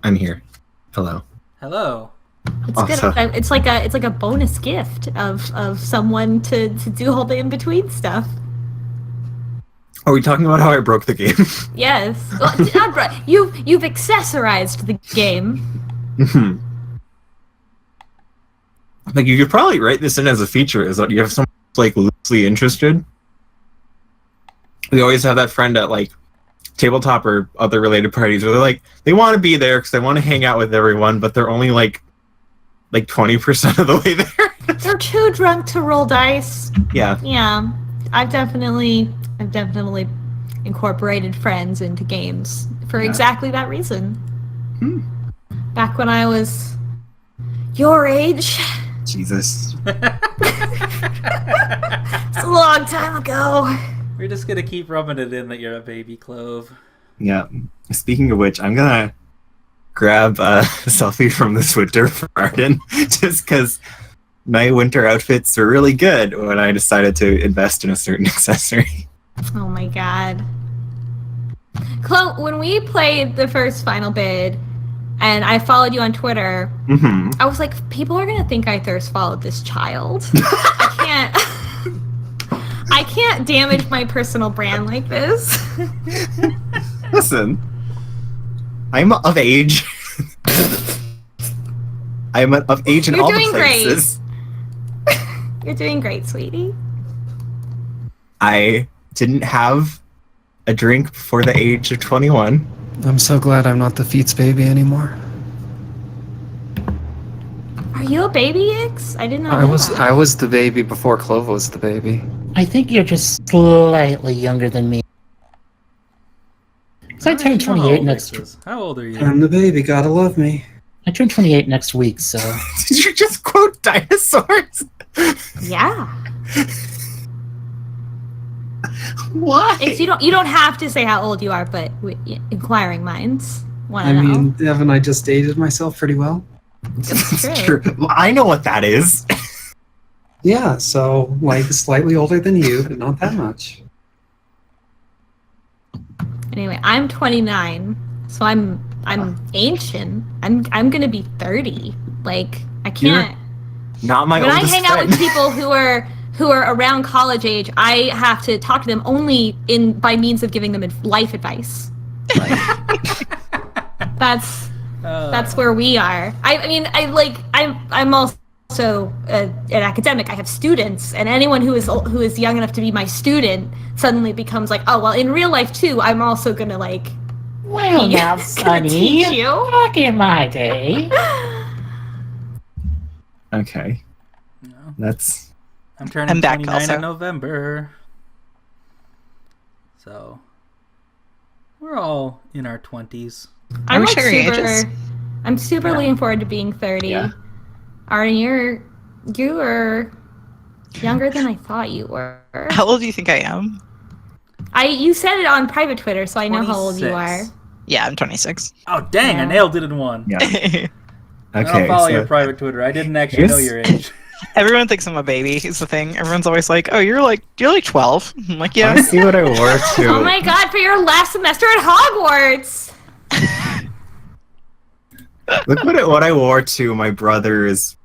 I'm here. Hello. Hello. It's Also, good. It's like a bonus gift of someone to do all the in between stuff. are we talking about how I broke the game? Yes. Well, you've accessorized the game. Like, you could probably write this in as a feature, is that you have someone like loosely interested. We always have that friend at like tabletop or other related parties where they're like, they want to be there because they want to hang out with everyone, but they're only like 20% of the way there. They're too drunk to roll dice. Yeah. Yeah. I've definitely incorporated friends into games for exactly that reason. Back when I was your age. Jesus. It's a long time ago. We're just gonna keep rubbing it in that you're a baby Clove. Yeah. Speaking of which, I'm gonna grab a selfie from this winter for Arden, just because my winter outfits were really good when I decided to invest in a certain accessory. Oh my god. Chloe, when we played the first Final Bid, and I followed you on Twitter, I was like, people are gonna think I thirst followed this child. I can't damage my personal brand like this. Listen, I'm of age. I'm of age in all the places. Great. You're doing great, sweetie. I didn't have a drink before the age of 21. I'm so glad I'm not the Feats baby anymore. Are you a baby, Ikks? I didn't know. I was the baby before Clove was the baby. I think you're just slightly younger than me. So I turn 28 next week. How old are you? I'm the baby, gotta love me. I turn 28 next week, so... Did you just quote dinosaurs? Yeah. Why? Ikks, you don't have to say how old you are, but inquiring minds want to know. I mean, haven't I just dated myself pretty well? It's true. Well, I know what that is. Yeah, so, like, slightly older than you, but not that much. Anyway, I'm 29, so I'm ancient. I'm gonna be 30. Like, I can't. You're not my when I oldest hang friend. out with people who are around college age, I have to talk to them only by means of giving them life advice. That's where we are. I'm also an academic. I have students, and anyone who is young enough to be my student suddenly becomes like, oh well, in real life too, I'm also gonna like. Well, now, Sonny, back in my day. Okay. No. I'm turning 29 in November. So we're all in our 20s. I'm super looking forward to being 30. Yeah. Arden, you are younger than I thought you were. How old do you think I am? You said it on private Twitter, so I know how old you are. Yeah, I'm 26. Oh dang! I nailed it in one. Yeah. I Okay. don't follow your private Twitter. I didn't actually know your age. Everyone thinks I'm a baby. Is the thing. Everyone's always like, "Oh, you're like 12." I'm like, "Yeah." I see what I wore to. Oh my god! For your last semester at Hogwarts. Look what I wore to my brother's.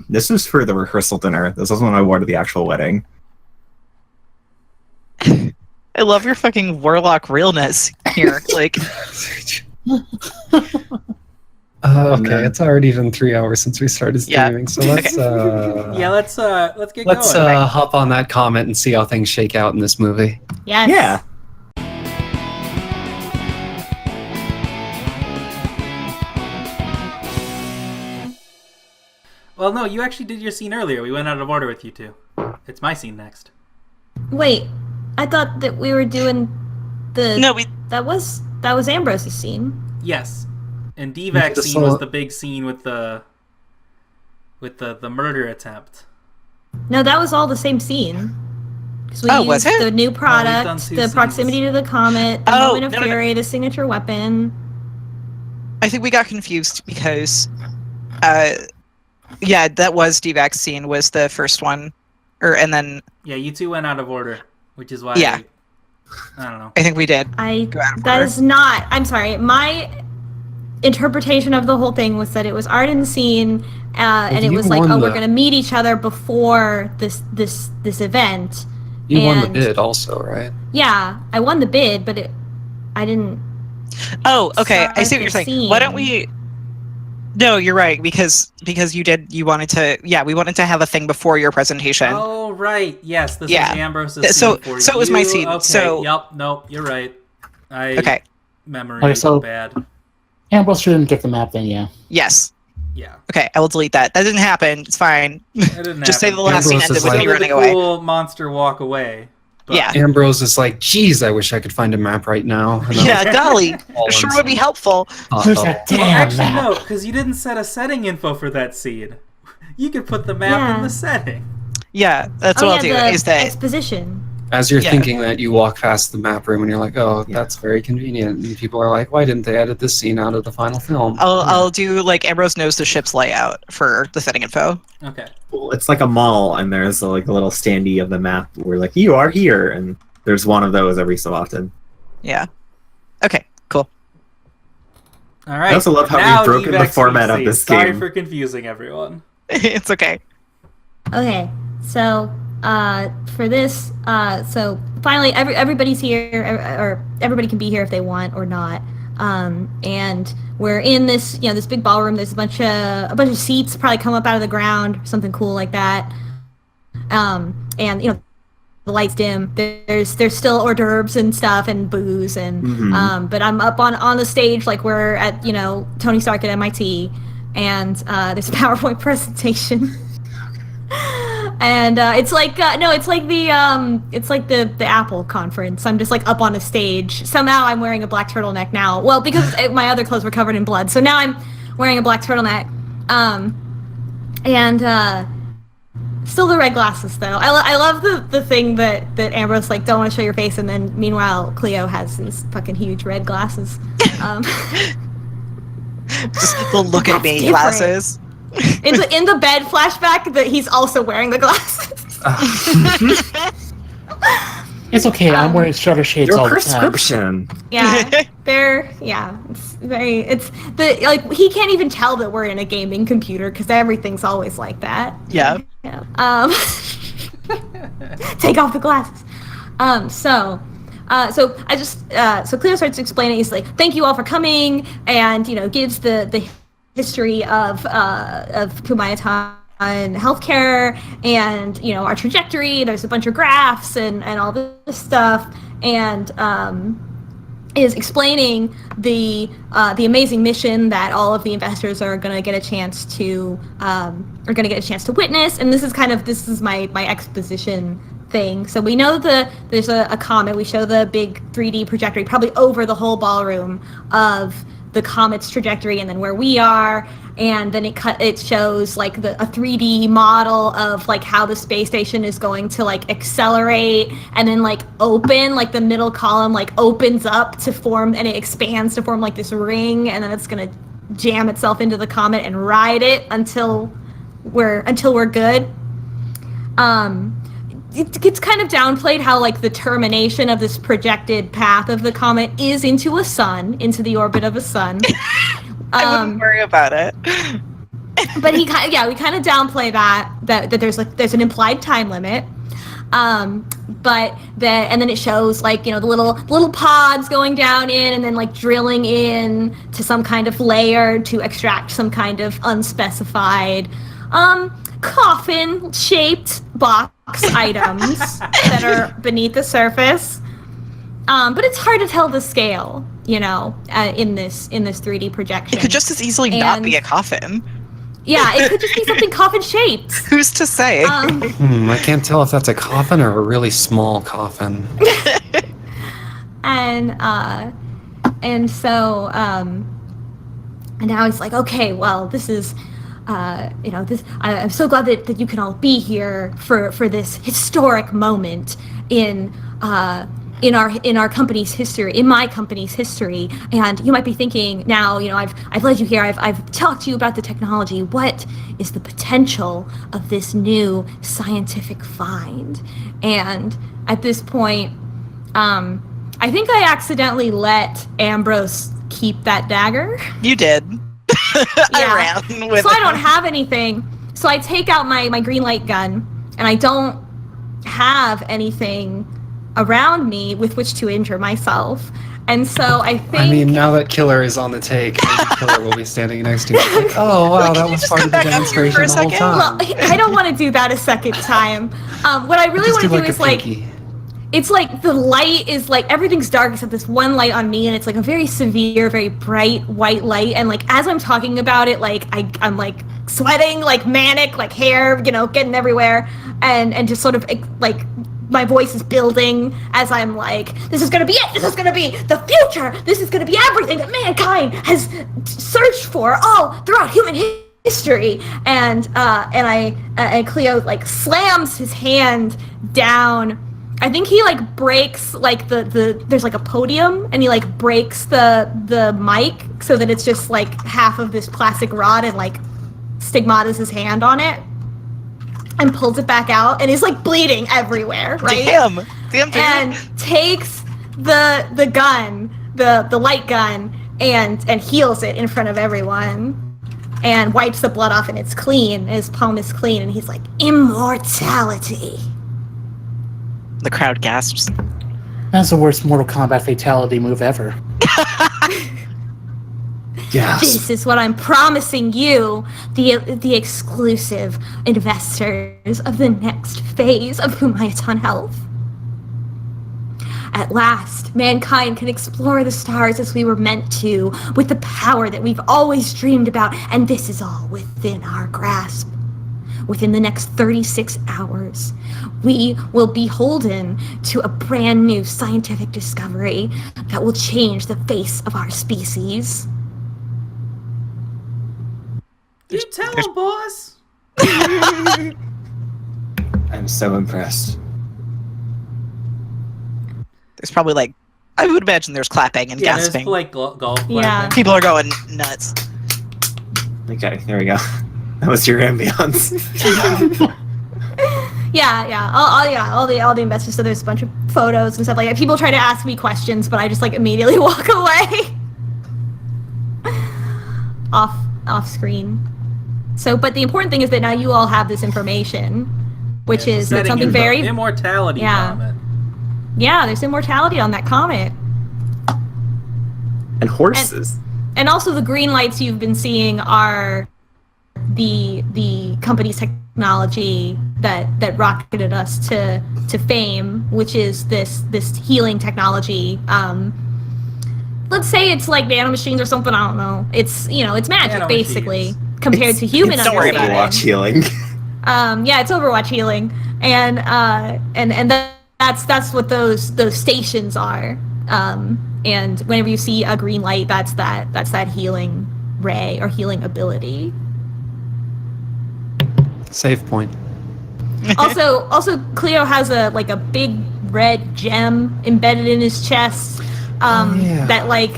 This was for the rehearsal dinner. This was when I wore to the actual wedding. I love your fucking warlock realness here. Like, okay, it's already been 3 hours since we started streaming, so let's let's get going. Let's hop on that comment and see how things shake out in this movie. Yes. Yeah. Well, no, you actually did your scene earlier. We went out of order with you two. It's my scene next. Wait, I thought that we were doing the. No, That was Ambrose's scene. Yes, and DeVac's scene was the big scene with the murder attempt. No, that was all the same scene. We was used it? the new product, the proximity to the comet, the moment of fury, the signature weapon. I think we got confused because, yeah, that was DeVac's scene was the first one, and then yeah, you two went out of order, which is why. Yeah. I don't know. I think we did. That is not. I'm sorry. interpretation of the whole thing was that it was Arden's scene, and it was like, oh, we're going to meet each other before this event. You won the bid also, right? Yeah, I won the bid, but I didn't. Oh, okay. I see what you're saying. Scene. Why don't we? No, you're right, because you wanted to. Yeah, we wanted to have a thing before your presentation. Oh, right. Yes, this Yeah. is Ambrose's So- scene for so it was my scene, Okay. so- Yep. Nope. You're right. Okay. Memory Okay, is so- bad. Ambrose shouldn't get the map then, yeah. Yes. Yeah. Okay, I will delete that. That didn't happen. It's fine. It didn't Just say happen. the last scene Ambrose ended is with like- me So did running the away. cool monster walk away. But Yeah. Ambrose is like, geez, I wish I could find a map right now. And I was Yeah, golly, all sure in- would be helpful. There's Uh-oh. that Well, damn actually, map. no, because you didn't set a setting info for that seed. You could put the map Yeah. in the setting. Yeah, that's what I'll do. The Is that exposition. As you're Yeah. thinking that, you walk past the map room and you're like, oh, that's very convenient. And people are like, why didn't they edit this scene out of the final film? I'll do like Ambrose knows the ship's layout for the setting info. Okay. Well, it's like a mall, and there's like a little standee of the map where like you are here, and there's one of those every so often. Yeah. Okay. Cool. All right. I also love how Now we've broken the DeVac format of seed. this Sorry game. for confusing everyone. It's okay. Okay, so for this, so finally everybody's here, or everybody can be here if they want or not. And we're in this, this big ballroom. There's a bunch of seats probably come up out of the ground, something cool like that. And the lights dim. There's still hors d'oeuvres and stuff and booze and Mhm. but I'm up on the stage like we're at Tony Stark at MIT, and there's a PowerPoint presentation. And it's like the Apple conference. I'm just like up on a stage. Somehow I'm wearing a black turtleneck now. Well, because my other clothes were covered in blood, so now I'm wearing a black turtleneck. And still the red glasses though. I love the thing that Ambrose like don't want to show your face, and then meanwhile Cleo has these fucking huge red glasses. Just the look at me different. glasses. In the bed flashback that he's also wearing the glasses. It's okay, I'm wearing shutter shades Your all the time. prescription. Yeah, it's he can't even tell that we're in a gaming computer because everything's always like that. Yeah. Yeah. Take off the glasses. So Cleo starts explaining. He's like, "Thank you all for coming," and gives the history of Kumayaton healthcare and our trajectory. There's a bunch of graphs and all this stuff, and is explaining the amazing mission that all of the investors are going to get a chance to witness. And this is my exposition thing. So we know there's a comet. We show the big 3D trajectory probably over the whole ballroom of the comet's trajectory, and then where we are, and then it shows like a 3D model of like how the space station is going to like accelerate and then like open, like the middle column like opens up to form, and it expands to form like this ring, and then it's gonna jam itself into the comet and ride it until we're good. It's kind of downplayed how like the termination of this projected path of the comet is into the orbit of a sun. I wouldn't worry about it. But we kind of downplay that there's an implied time limit. And then it shows like the little pods going down in and then like drilling in to some kind of layer to extract some kind of unspecified coffin-shaped box items that are beneath the surface. But it's hard to tell the scale, in this 3D projection. It could just as easily not be a coffin. Yeah, it could just be something coffin-shaped. Who's to say? I can't tell if that's a coffin or a really small coffin. And now he's like, okay, well, this is, I'm so glad that you can all be here for this historic moment in our company's history, in my company's history. And you might be thinking now, I've led you here. I've talked to you about the technology. What is the potential of this new scientific find? And at this point, I think I accidentally let Ambrose keep that dagger. You did. Yeah. I ran with So I it. don't have anything. So I take out my green light gun, and I don't have anything around me with which to injure myself. And so I think... I mean, now that Killer is on the take, maybe Killer will be standing next to you. Like, oh, wow, that was part of the demonstration the whole time. Well, I don't want to do that a second time. What I really want to do is, like... It's like the light is like everything's dark except this one light on me, and it's like a very severe, very bright white light. And like as I'm talking about it, like I'm like sweating, like manic, like hair, getting everywhere, and just sort of like my voice is building as I'm like, this is gonna be it. This is gonna be the future. This is gonna be everything that mankind has searched for all throughout human history. And Cleo like slams his hand down. I think he like breaks like the there's like a podium, and he like breaks the mic so that it's just like half of this plastic rod, and like stigmatas his hand on it and pulls it back out, and he's like bleeding everywhere, right? Damn, dude. And takes the gun, the light gun, and heals it in front of everyone, and wipes the blood off, and it's clean. His palm is clean, and he's like, immortality. The crowd gasps. That's the worst Mortal Kombat fatality move ever. Yes. This is what I'm promising you, the exclusive investors of the next phase of Humayatan Health. At last, mankind can explore the stars as we were meant to, with the power that we've always dreamed about, and this is all within our grasp. Within the next 36 hours, we will be beholden to a brand new scientific discovery that will change the face of our species. You tell him, boss. I'm so impressed. There's probably like, I would imagine there's clapping and Yeah, gasping. there's like golf. Yeah. People are going nuts. Okay, there we go. That was your ambiance. All the investors. So there's a bunch of photos and stuff like that. People try to ask me questions, but I just like immediately walk away. off screen. So, but the important thing is that now you all have this information, which is something very immortality. Comment. Yeah, there's immortality on that comet. And horses. And also the green lights you've been seeing are the company's technology that rocketed us to fame, which is this healing technology. Let's say it's like nanomachines or something. I don't know. It's it's magic basically compared to human understanding. Overwatch healing. It's Overwatch healing, and that's what those stations are. And whenever you see a green light, that's that healing ray or healing ability. Save point. Also, Cleo has a big red gem embedded in his chest that like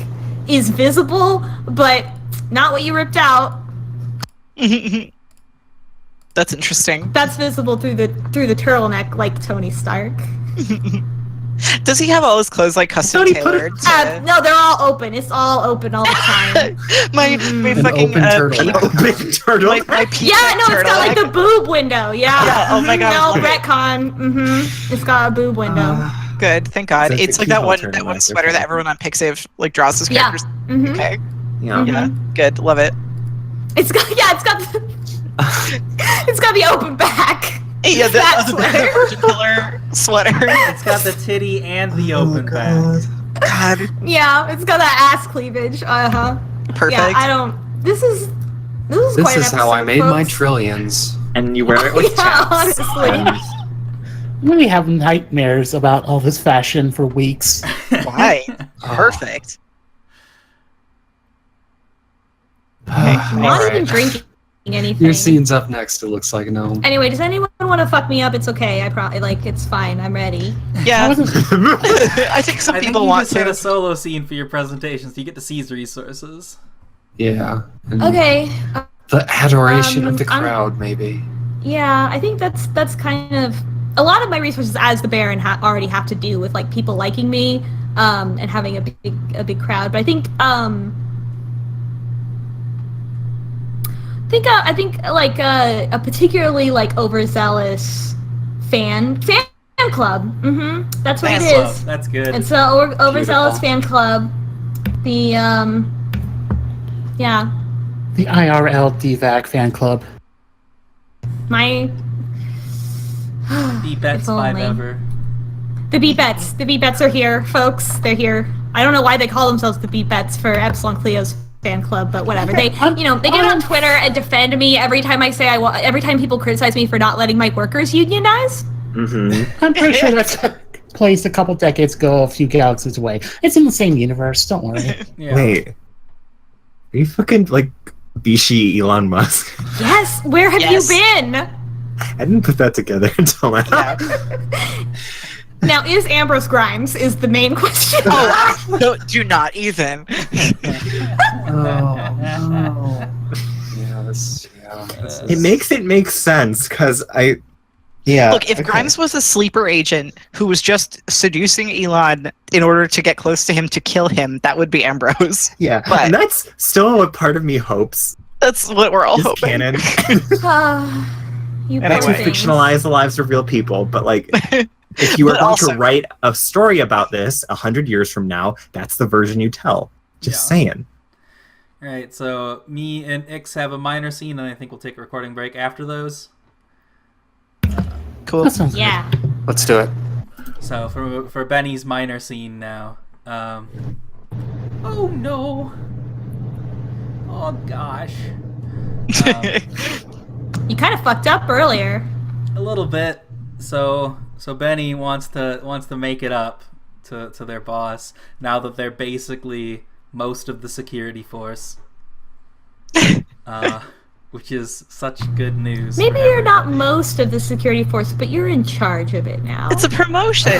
is visible, but not what you ripped out. That's interesting. That's visible through the turtleneck, like Tony Stark. Does he have all his clothes like custom tailored? No, they're all open. It's all open all the time. my fucking open turtle. Big turtle. my It's got like the boob window. Yeah. Oh my god. No retcon. It's got a boob window. Good, thank God. It's like It's the like that one keyhole sweater that everyone on Pixiv like draws his characters. Mm-hmm. Okay. Yeah. Yeah. Good. Love it. It's got the open back. Yeah, That the Virgin Pillar sweater. It's got the titty and the open back. God. Yeah, it's got that ass cleavage. Perfect. Yeah, I don't. This is quite an This is how I episode, made my folks. trillions. And you wear it with Yeah, chaps. honestly. And I'm gonna have nightmares about all this fashion for weeks. Why? Perfect. Not Alright. even drinking anything. Your scene's up next, it looks like, Gnome. Anyway, does anyone want to fuck me up? It's okay. I probably it's fine. I'm ready. Yeah. I wasn't- I think some I think people you want just had a to. solo scene for your presentations. You get to seize resources. Yeah. And Okay. the adoration of the I'm- crowd, maybe. Yeah, I think that's kind of a lot of my resources as the Baron already have to do with like people liking me. and having a big crowd. But I think like a particularly like overzealous fan club. That's what it is. That's good. It's a overzealous fan club. The yeah. The IRL DeVac fan club. My the best if five only. ever. The beat bets are here, folks. They're here. I don't know why they call themselves the beat bets for Epsilon Cleo's fan club, but whatever. They, they get on Twitter and defend me every time I say every time people criticize me for not letting my workers unionize. I'm pretty sure that's placed a couple decades ago, a few galaxies away. It's in the same universe. Don't worry. Yeah. Wait, are you fucking like Bishi Elon Musk? Yes. Where have you been? I didn't put that together until now. Yeah. Now, is Ambrose Grimes is the main question? Oh, no, do not even. It makes it make sense because Look, if Grimes was a sleeper agent who was just seducing Elon in order to get close to him to kill him, that would be Ambrose. Yeah, But- and that's still what part of me hopes That's what we're all is hoping. canon. You Anyway. To poor things. fictionalize the lives of real people, but like, if you were But going also- to write a story about this 100 years from now, that's the version you tell. Just saying. All right, so me and Ikks have a minor scene, and I think we'll take a recording break after those. Cool. That sounds Yeah. Let's do it. So for Benny's minor scene now. Oh no! Oh gosh. You kind of fucked up earlier. A little bit. So Benny wants to make it up to their boss now that they're basically most of the security force. Which is such good news. Maybe for you're not everybody. most of the security force, but you're in charge of it now. It's a promotion.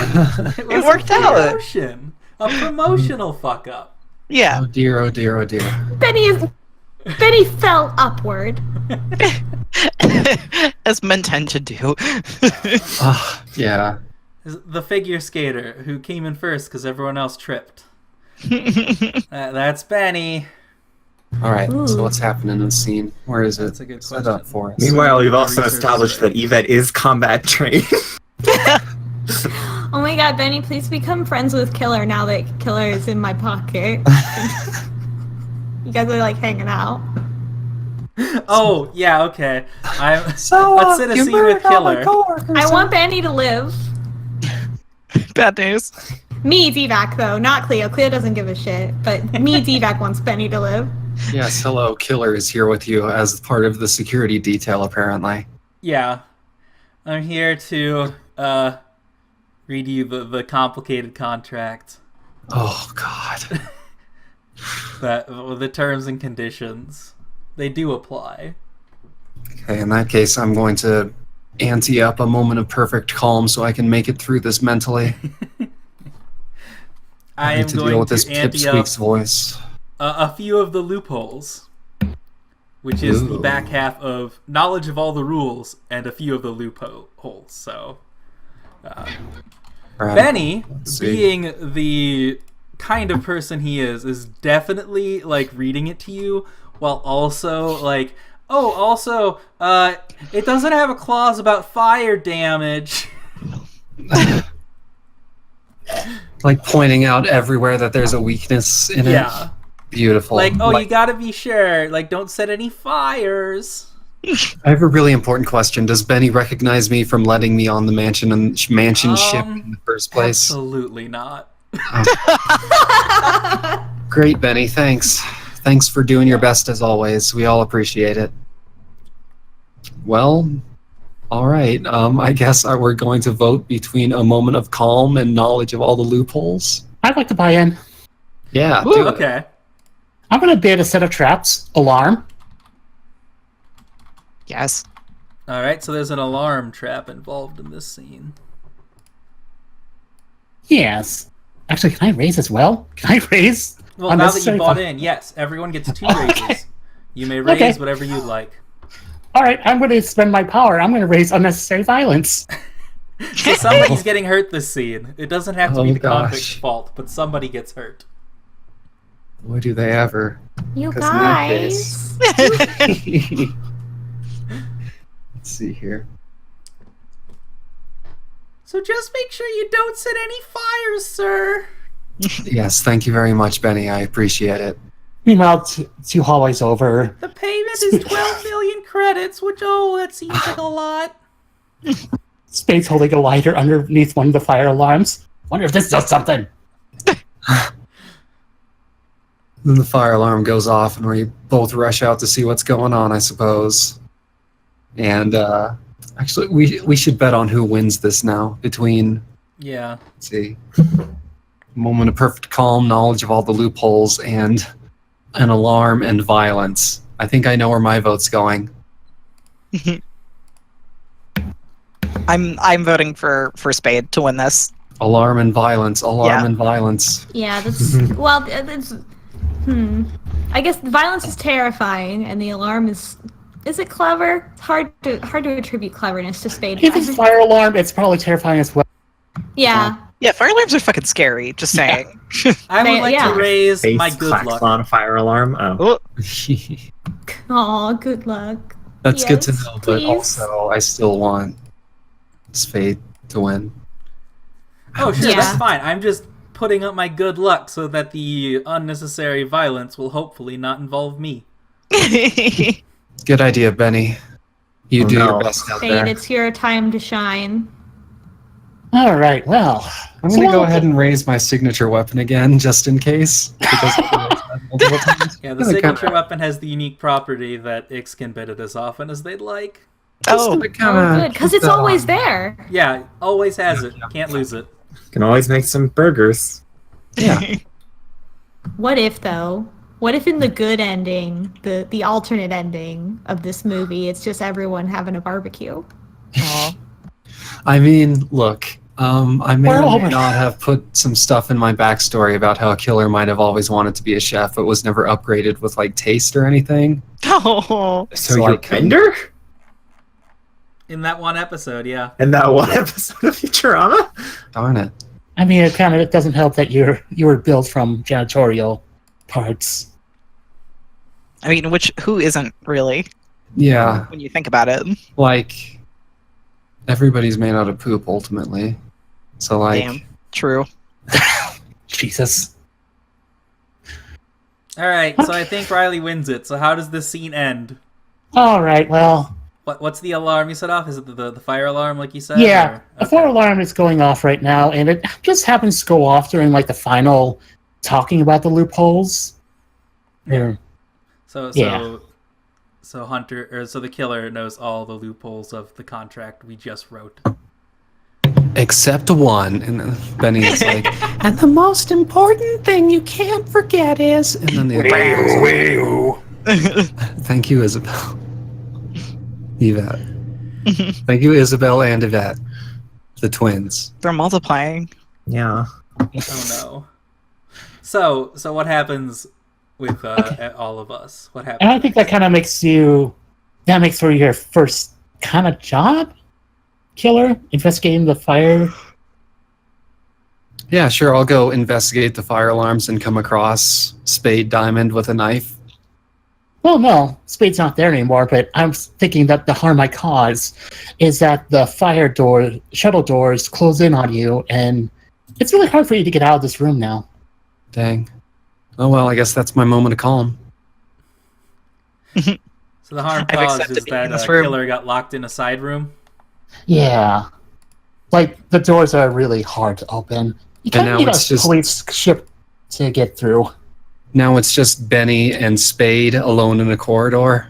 It was worked a out. promotion. A promotional fuck up. Yeah. Oh dear, oh dear, oh dear. Benny fell upward. As men tend to do. Yeah. The figure skater who came in first because everyone else tripped. That's Benny. All right. Ooh. So what's happening in the scene? Where is it? That's a good Set up question. for us. Meanwhile, we've the also research established is that Yvette is combat trained. Oh my god, Benny, please become friends with Killer now that Killer is in my pocket. You guys are like hanging out. Oh yeah, okay. So, let's sit a you scene murdered with all my Killer. coworkers, I huh? want Benny to live. Bad news. Me, DeVac, though, not Cleo. Cleo doesn't give a shit, but me, DeVac, wants Benny to live. Yes, hello. Killer is here with you as part of the security detail, apparently. Yeah, I'm here to read you the complicated contract. Oh God. That the terms and conditions, they do apply. Okay, in that case, I'm going to ante up a moment of perfect calm so I can make it through this mentally. I need am to deal going with this to ante up pipsqueak's voice. a few of the loopholes, which is the Ooh. back half of knowledge of all the rules and a few of the loopholes. So, All right. Benny, see. being the kind of person he is definitely like reading it to you while also like, oh, also, it doesn't have a clause about fire damage. Like pointing out everywhere that there's a weakness in it. Yeah. Beautiful. Like, oh, you gotta be sure. Like, don't set any fires. I have a really important question. Does Benny recognize me from letting me on the mansion ship in the first place? Absolutely not. Great, Benny. Thanks. Thanks for doing your best as always. We all appreciate it. Well, all right. I guess we're going to vote between a moment of calm and knowledge of all the loopholes. I'd like to buy in. Yeah. Ooh, do it. Okay. I'm going to bid a set of traps. Alarm. Yes. All right. So there's an alarm trap involved in this scene. Yes. Actually, can I raise as well? Can I raise? Well, now that you Unnecessary bought fi- in, yes, everyone gets 2 Okay. raises. You may raise Okay. whatever you'd like. All right, I'm going to spend my power. I'm going to raise unnecessary violence. So somebody's getting hurt this scene. It doesn't have to be Oh, the convict's gosh. fault, but somebody gets hurt. Boy, do they ever. You 'Cause in that guys. Let's see here. So just make sure you don't set any fires, sir. Yes, thank you very much, Benny. I appreciate it. Meanwhile, two hallways over, The payment is 12 million credits, which, that seems like a lot. Spade's holding a lighter underneath one of the fire alarms. Wonder if this does something. Then the fire alarm goes off, and we both rush out to see what's going on, I suppose. And actually, we should bet on who wins this now. Between, Yeah. let's see, moment of perfect calm, knowledge of all the loopholes, and an alarm and violence. I think I know where my vote's going. I'm voting for Spade to win this. Alarm and violence. Alarm Yeah. and violence. Yeah, that's well. It's I guess the violence is terrifying, and the alarm is. Is it clever? It's hard to attribute cleverness to Spade. If it's fire alarm, it's probably terrifying as well. Yeah. Yeah, fire alarms are fucking scary. Just saying. I would like Yeah. to raise Face my good clacks luck. on a fire alarm. Oh. Oh, Aw, good luck. That's good to Yes, know, but please. also I still want Spade to win. Oh, sure, Yeah. that's fine. I'm just putting up my good luck so that the unnecessary violence will hopefully not involve me. Good idea, Benny. You Oh, do no. your best out Spade, there. it's your time to shine. All right, well. I'm going to go ahead and raise my signature weapon again, just in case. Because multiple times. Yeah, the Gonna signature kinda- weapon has the unique property that Ikks can bid it as often as they'd like. just Oh, gonna Oh, kinda good, because keep it's that always on. there. Yeah, always has it. Can't lose it. Can always make some burgers. Yeah. What if though? What if in the good ending, the alternate ending of this movie, it's just everyone having a barbecue? Aw. I mean, look, I may We're or may over. not have put some stuff in my backstory about how a killer might have always wanted to be a chef, but was never upgraded with like taste or anything. Oh. So So I you're couldn't- Bender? In that one episode, yeah. In that one episode of Futurama? Darn it. I mean, it doesn't help that you were built from janitorial parts. I mean, who isn't really Yeah, when you think about it? like everybody's made out of poop ultimately. So like, Damn. True. Jesus. Alright, so I think Riley wins it. So how does this scene end? All right, well, What's the alarm you set off? Is it the fire alarm, like you said? yeah, or- the fire alarm is going off right now, and it just happens to go off during like the final talking about the loopholes. Yeah. So Yeah. so the killer knows all the loopholes of the contract we just wrote. except one. And then Benny is like, and the most important thing you can't forget is. And then the Thank you, Isabel. Yvette. Thank you, Isabel and Yvette. The twins. They're multiplying. Yeah. Oh no. So what happens with all of us? What happens? And I think that kind of makes for your first kind of job, killer, investigating the fire. Yeah, sure. I'll go investigate the fire alarms and come across Spade Diamond with a knife. Well, no, Spade's not there anymore, but I'm thinking that the harm I cause is that the shuttle doors close in on you, and it's really hard for you to get out of this room now. Dang. Oh well, I guess that's my moment of calm. So the harm I've caused accepted is being in that this a room. killer got locked in a side room. Yeah. Like, the doors are really hard to open. You kind now of need it's a just- police ship to get through. Now it's just Benny and Spade alone in a corridor.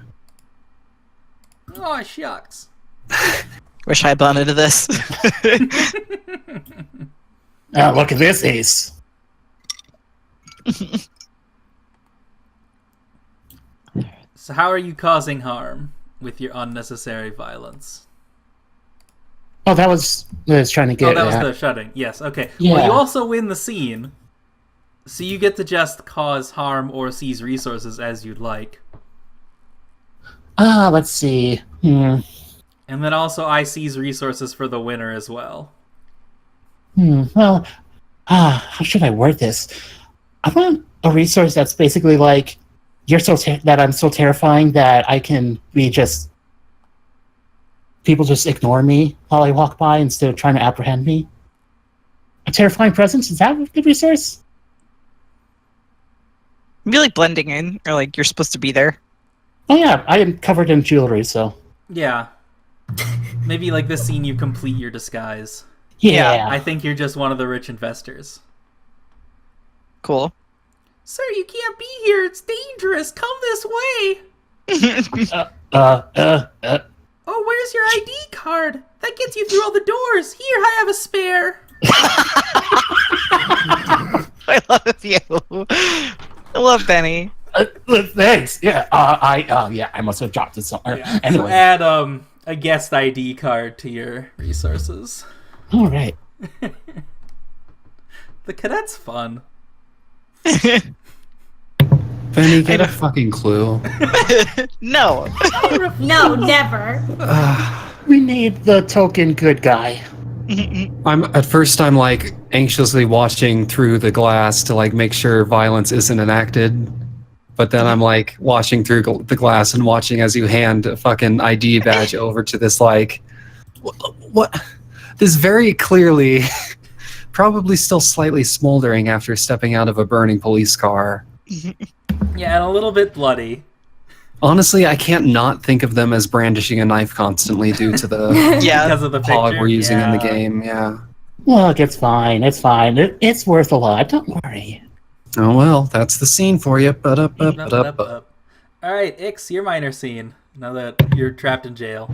Oh shucks. Wish I had gone into this. Oh, look at this ace. So how are you causing harm with your unnecessary violence? Oh, that was what I was trying to get Oh, that was at. the shutting. Yes, okay. Yeah. Well, you also win the scene, so you get to just cause harm or seize resources as you'd like. Let's see. And then also I seize resources for the winner as well. Well, how should I word this? I want a resource that's basically like, that I'm so terrifying that I can be just... People just ignore me while I walk by instead of trying to apprehend me. A terrifying presence? Is that a good resource? Maybe like blending in, or like you're supposed to be there. Oh yeah, I am covered in jewelry, so... Yeah. Maybe like this scene you complete your disguise. Yeah. I think you're just one of the rich investors. Cool. Sir, you can't be here. It's dangerous. Come this way. Oh, where's your ID card? That gets you through all the doors. Here, I have a spare. I love you. I love Benny. Thanks. Yeah. I must have dropped it somewhere. Yeah. Anyway. So add a guest ID card to your resources. All right. The cadet's fun. Benny, get a fucking clue. No. No, never. We need the token good guy. I'm like anxiously watching through the glass to like make sure violence isn't enacted. But then I'm like watching through the glass and watching as you hand a fucking ID badge over to this like what this very clearly probably still slightly smoldering after stepping out of a burning police car. Yeah, and a little bit bloody. Honestly, I can't not think of them as brandishing a knife constantly due to the Because of the hog picture. we're using in the game. Yeah. Look, it's fine. It's fine. It's worth a lot. Don't worry. Oh well, that's the scene for you. Alright, Ikks, your minor scene. Now that you're trapped in jail.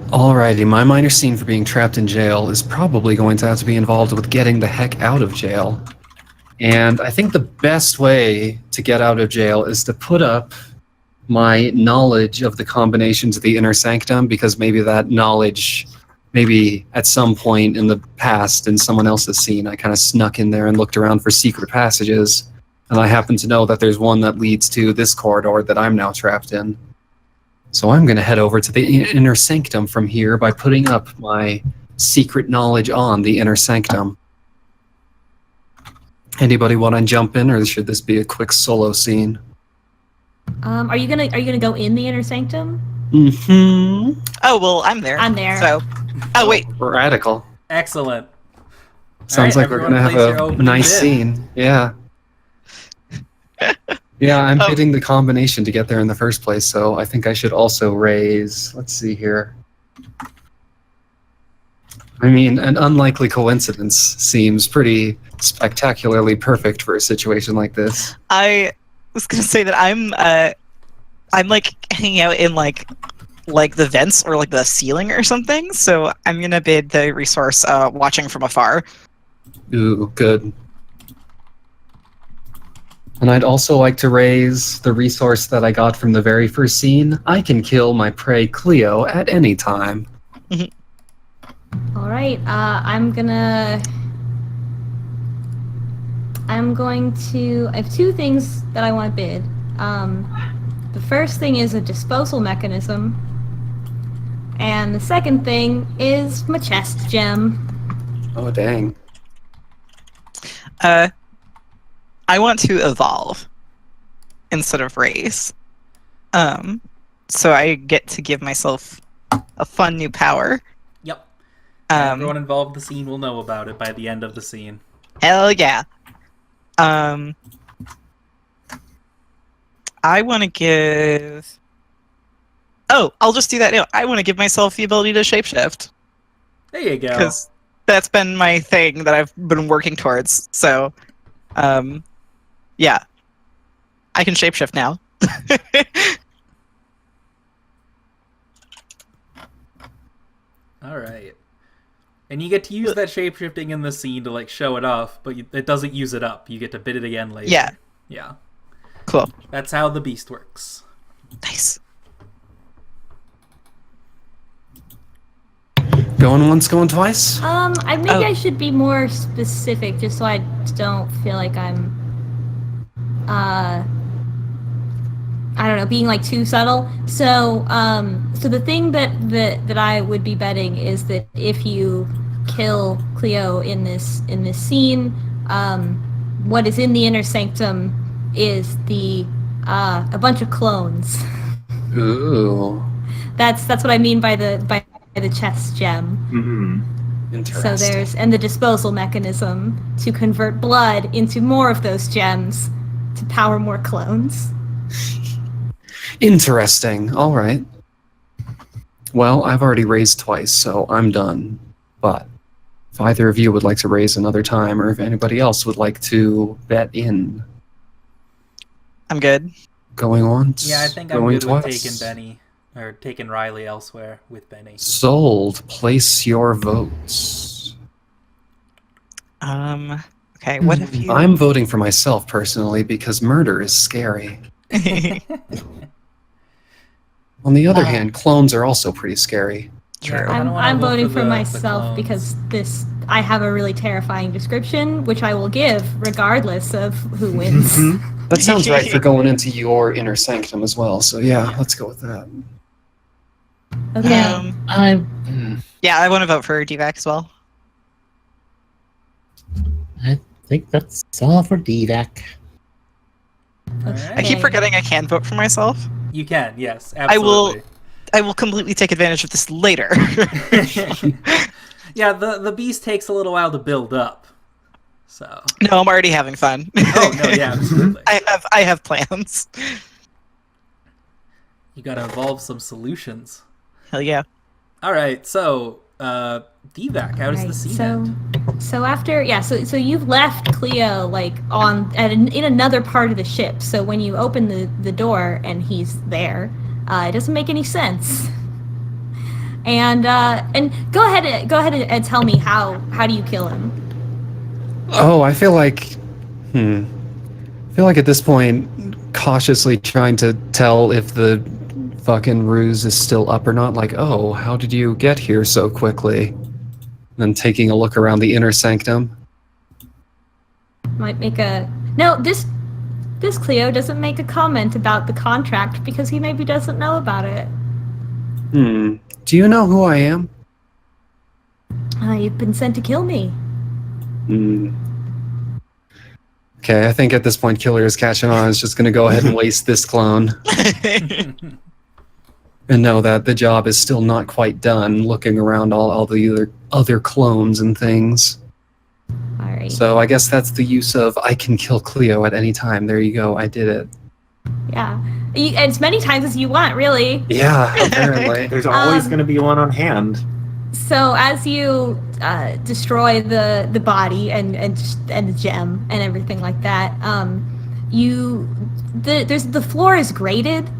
Alrighty, my minor scene for being trapped in jail is probably going to have to be involved with getting the heck out of jail. And I think the best way to get out of jail is to put up my knowledge of the combinations of the inner sanctum, because maybe that knowledge, maybe at some point in the past in someone else's scene, I kind of snuck in there and looked around for secret passages, and I happen to know that there's one that leads to this corridor that I'm now trapped in. So I'm going to head over to the inner sanctum from here by putting up my secret knowledge on the inner sanctum. Anybody want to jump in, or should this be a quick solo scene? Are you gonna go in the inner sanctum? Mm-hmm. Oh well, I'm there. I'm there. So, oh wait. Radical. Excellent. Sounds like we're everyone gonna place have your a opening nice bid. scene. Yeah. Yeah, I'm Oh. bidding the combination to get there in the first place, so I think I should also raise. Let's see here. I mean, an unlikely coincidence seems pretty spectacularly perfect for a situation like this. I was gonna say that I'm like hanging out in like the vents or like the ceiling or something. So I'm gonna bid the resource watching from afar. Ooh, good. And I'd also like to raise the resource that I got from the very first scene. I can kill my prey Cleo at any time. All right. I'm going to. I have two things that I want to bid. The first thing is a disposal mechanism, and the second thing is my chest gem. Oh, dang. I want to evolve instead of raise. So I get to give myself a fun new power. Yep. Everyone involved in the scene will know about it by the end of the scene. Hell yeah. I want to give... Oh, I'll just do that now. I want to give myself the ability to shapeshift. There you go. Because that's been my thing that I've been working towards. So, yeah. I can shapeshift now. All right. And you get to use that shapeshifting in the scene to like show it off, but it doesn't use it up. You get to bid it again later. Yeah. Yeah. Cool. That's how the beast works. Nice. Going once, going twice? I should be more specific, just so I don't feel like I'm I don't know, being like too subtle. So so the thing that I would be betting is that if you kill Cleo in this scene, what is in the inner sanctum is the a bunch of clones. Ooh. That's what I mean by the chest gem. Mm-hmm. Interesting. So there's and the disposal mechanism to convert blood into more of those gems to power more clones. Interesting. All right. Well, I've already raised twice, so I'm done. But if either of you would like to raise another time, or if anybody else would like to bet in, I'm good. going once. Yeah, I think I'm going good with twice. taking Benny or taking Riley elsewhere with Benny. Sold. Place your votes. Okay, what if you... I'm voting for myself personally because murder is scary. On the other hand, clones are also pretty scary. Yeah, I don't wanna I'm vote voting for for the myself clones. because I have a really terrifying description, which I will give regardless of who wins. That sounds right for going into your inner sanctum as well. So yeah, let's go with that. Okay. Yeah, I want to vote for DeVac as well. I think that's all for DeVac. Alright. I keep forgetting I can vote for myself. You can, yes, I will- absolutely. I will completely take advantage of this later. Yeah, the beast takes a little while to build up. So. No, I'm already having fun. Oh no, yeah, absolutely. I have plans. You gotta evolve some solutions. Hell yeah. Alright, so DeVac, how does the scene end? So after so you've left Cleo like in another part of the ship. So when you open the door and he's there, it doesn't make any sense. And go ahead and tell me how do you kill him? Oh, I feel like at this point, cautiously trying to tell if the fucking ruse is still up or not. Like, oh, how did you get here so quickly? Then taking a look around the inner sanctum. Might make this Cleo doesn't make a comment about the contract because he maybe doesn't know about it. Do you know who I am? You've been sent to kill me. Okay, I think at this point Killer is catching on. Is just going to go ahead and waste this clone. And know that the job is still not quite done, looking around all the other clones and things. All right. So I guess that's the use of I can kill Cleo at any time. There you go, I did it. Yeah. As many times as you want, really. Yeah, apparently. There's always going to be one on hand. So as you destroy the body and the gem and everything like that, the floor is grated,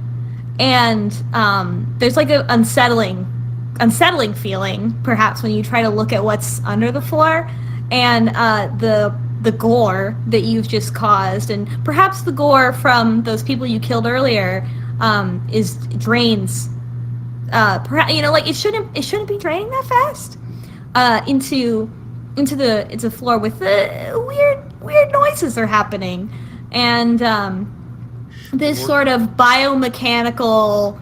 and there's like an unsettling feeling perhaps when you try to look at what's under the floor, and the gore that you've just caused, and perhaps the gore from those people you killed earlier, drains. Perhaps like it shouldn't be draining that fast into the floor with the weird noises are happening, and this sort of biomechanical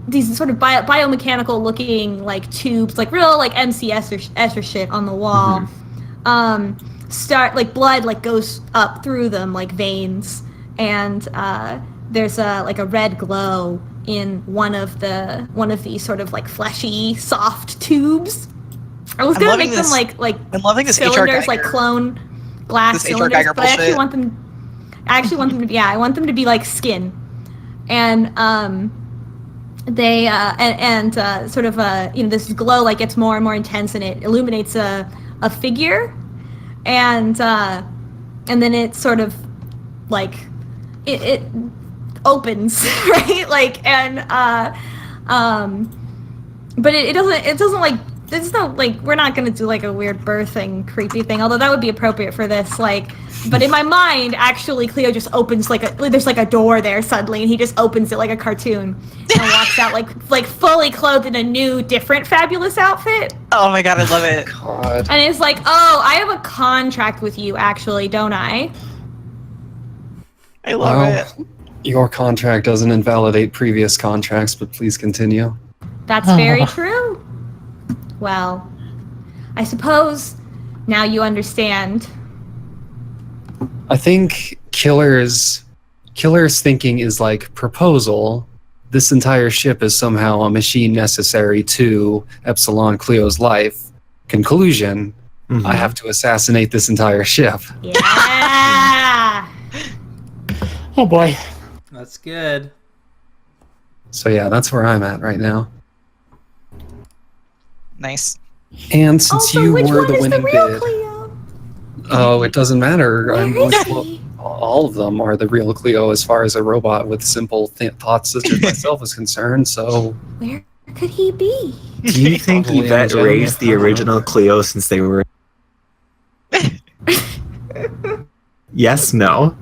these sort of biomechanical looking like tubes, like real like MCS or shit on the wall. Start like blood like goes up through them like veins, and there's a red glow in one of these sort of like fleshy soft tubes. I was gonna make them like I'm loving this HR cylinders, Geiger. like clone glass This HR cylinders, Geiger but I actually bullshit. want them to be I want them to be like skin, and they sort of this glow like gets more and more intense, and it illuminates a figure, and then it sort of like it opens right, like, and but it doesn't like, it's not like, we're not gonna do like a weird birthing creepy thing, although that would be appropriate for this, like, but in my mind actually Cleo just opens there's like a door there suddenly, and he just opens it like a cartoon and walks out like fully clothed in a new different fabulous outfit. Oh my god, I love it. God. And it's like, oh, I have a contract with you actually, don't I? I love it. Your contract doesn't invalidate previous contracts, but please continue. That's very true. Well, I suppose now you understand. I think Killer's thinking is like proposal. This entire ship is somehow a machine necessary to Epsilon Cleo's life. Conclusion, I have to assassinate this entire ship. Yeah. Oh boy. That's good. So yeah, that's where I'm at right now. Nice. And since Also, you which were one the is the winning real bid, Cleo? oh, it doesn't matter. Where is he? All of them are the real Cleo as far as a robot with simple thoughts such as myself is concerned. So, Where could he be? Do you think Probably Yvette on the raised the general. original Cleo since they were? Yes, no.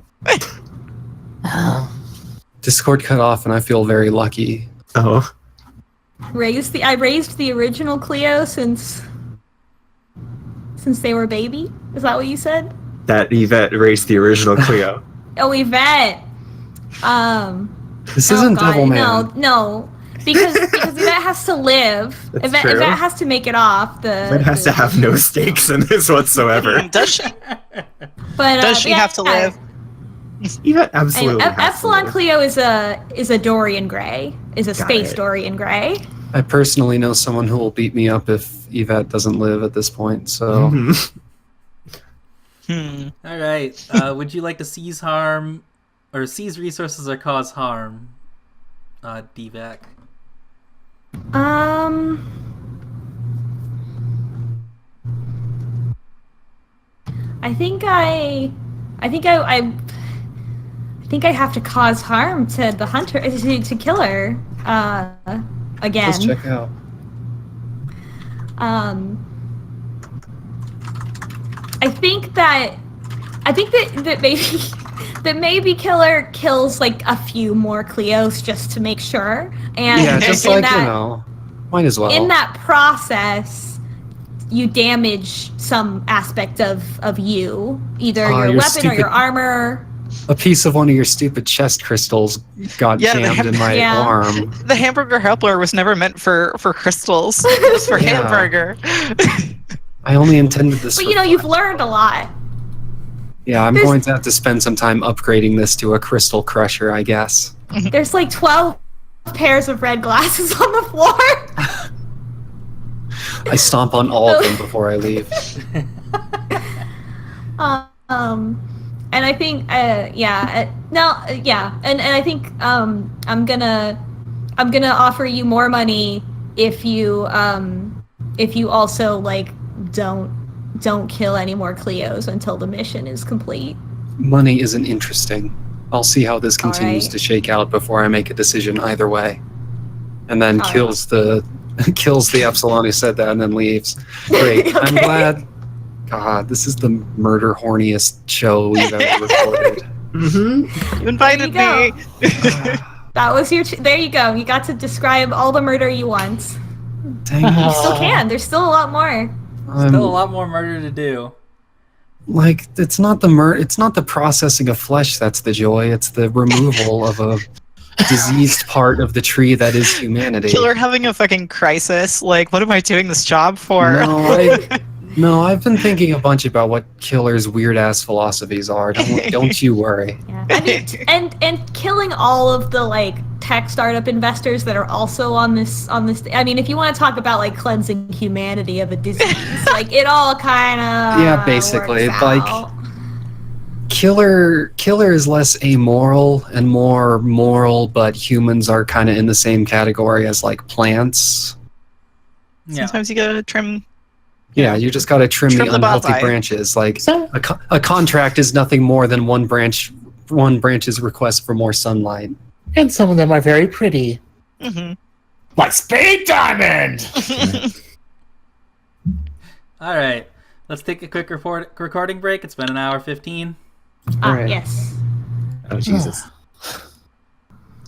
Discord cut off, and I feel very lucky. Oh, I raised the original Cleo since they were baby. Is that what you said? that Yvette raised the original Cleo. Oh, Yvette. This Oh, isn't God, Devil Man. no, because Yvette has to Yvette, That's true. Yvette has to make it off. Yvette has to have no stakes in this whatsoever. Does she? But Does she have to live? Yvette And absolutely has to Epsilon live. Cleo is a Dorian Gray, is a Got space it. Dorian Gray. I personally know someone who will beat me up if Yvette doesn't live at this point. So, Mhm. All right. Would you like to seize harm, or seize resources or cause harm, DeVac? I think I have to cause harm to the hunter, to Killer, again. let's check out. I think that maybe Killer kills like a few more Cleos just to make sure. And Yeah, just in like, that, you know, might as well. in that process, you damage some aspect of you, either Oh, your your weapon or stupid- your armor. A piece of one of your stupid chest crystals got Yeah, they jammed have- in my Yeah. arm. The hamburger helper was never meant for crystals. It was for Yeah. hamburger. I only intended this But for you know, you've fun. learned a lot. Yeah, I'm There's- going to have to spend some time upgrading this to a crystal crusher, I guess. There's like 12 pairs of red glasses on the floor. I stomp on all of them before I leave. And I think, and I think, I'm gonna offer you more money if you also like don't kill any more Cleos until the mission is complete. Money isn't interesting. I'll see how this continues right. to shake out before I make a decision either way. And then All right. kills the Epsilon who said that and then leaves. Great. I'm Okay. glad. God, this is the murder horniest show we've ever recorded. Mhm. You invited There you me. That was your. There you go. You got to describe all the murder you want. Dang You it. still can. There's still a lot more. Still a lot more murder to do. Like, it's not it's not the processing of flesh that's the joy, it's the removal of a diseased part of the tree that is humanity. Killer having a fucking crisis. Like, what am I doing this job for? No, I've been thinking a bunch about what Killer's weird ass philosophies are. Don't you worry. Yeah. I mean, and killing all of the like tech startup investors that are also on this. I mean, if you want to talk about like cleansing humanity of a disease, like it all kind of Yeah, basically, works like- out. Killer is less amoral and more moral, but humans are kind of in the same category as like plants. Yeah. Sometimes you gotta trim. Yeah, you just got to trim Trim the the unhealthy bonsai. branches. Like So, a contract is nothing more than one branch's request for more sunlight. and some of them are very pretty. Mhm. Like Spade Diamond! All right. Let's take a quick recording break. It's been an hour 15. Right. Yes. Oh Jesus.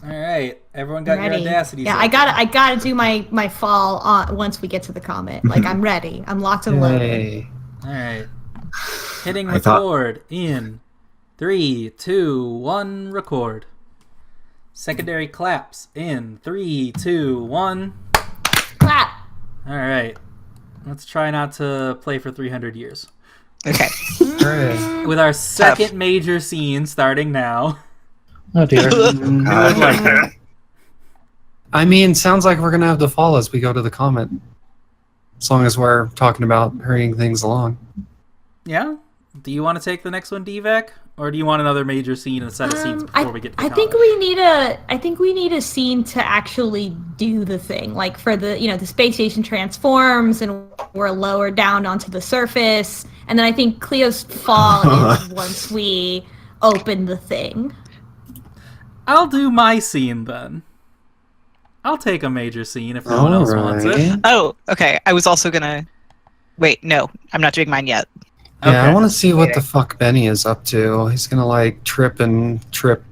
All right. Everyone got your Ready. audacity. Yeah, I gotta do my fall on once we get to the comment. Like I'm ready. I'm locked and loaded. Hey. All right. Hitting I thought- record in 3, 2, 1, record. Secondary claps in 3, 2, 1. Clap. All right. Let's try not to play for 300 years. Okay. Hooray. With our second major scene starting now. Oh dear. I mean, sounds like we're gonna have to fall as we go to the comment. As long as we're talking about hurrying things along. Yeah? Do you want to take the next one, DeVac? Or do you want another major scene and a set of scenes before we get to the I think we need a scene to actually do the thing. Like for the the space station transforms and we're lowered down onto the surface, and then I think Cleo's fall is once we open the thing. I'll do my scene then. I'll take a major scene if no one else wants it. Oh, okay. I was also gonna. Wait, no, I'm not doing mine yet. Yeah, Okay. I want to see what the fuck Benny is up to. He's gonna like trip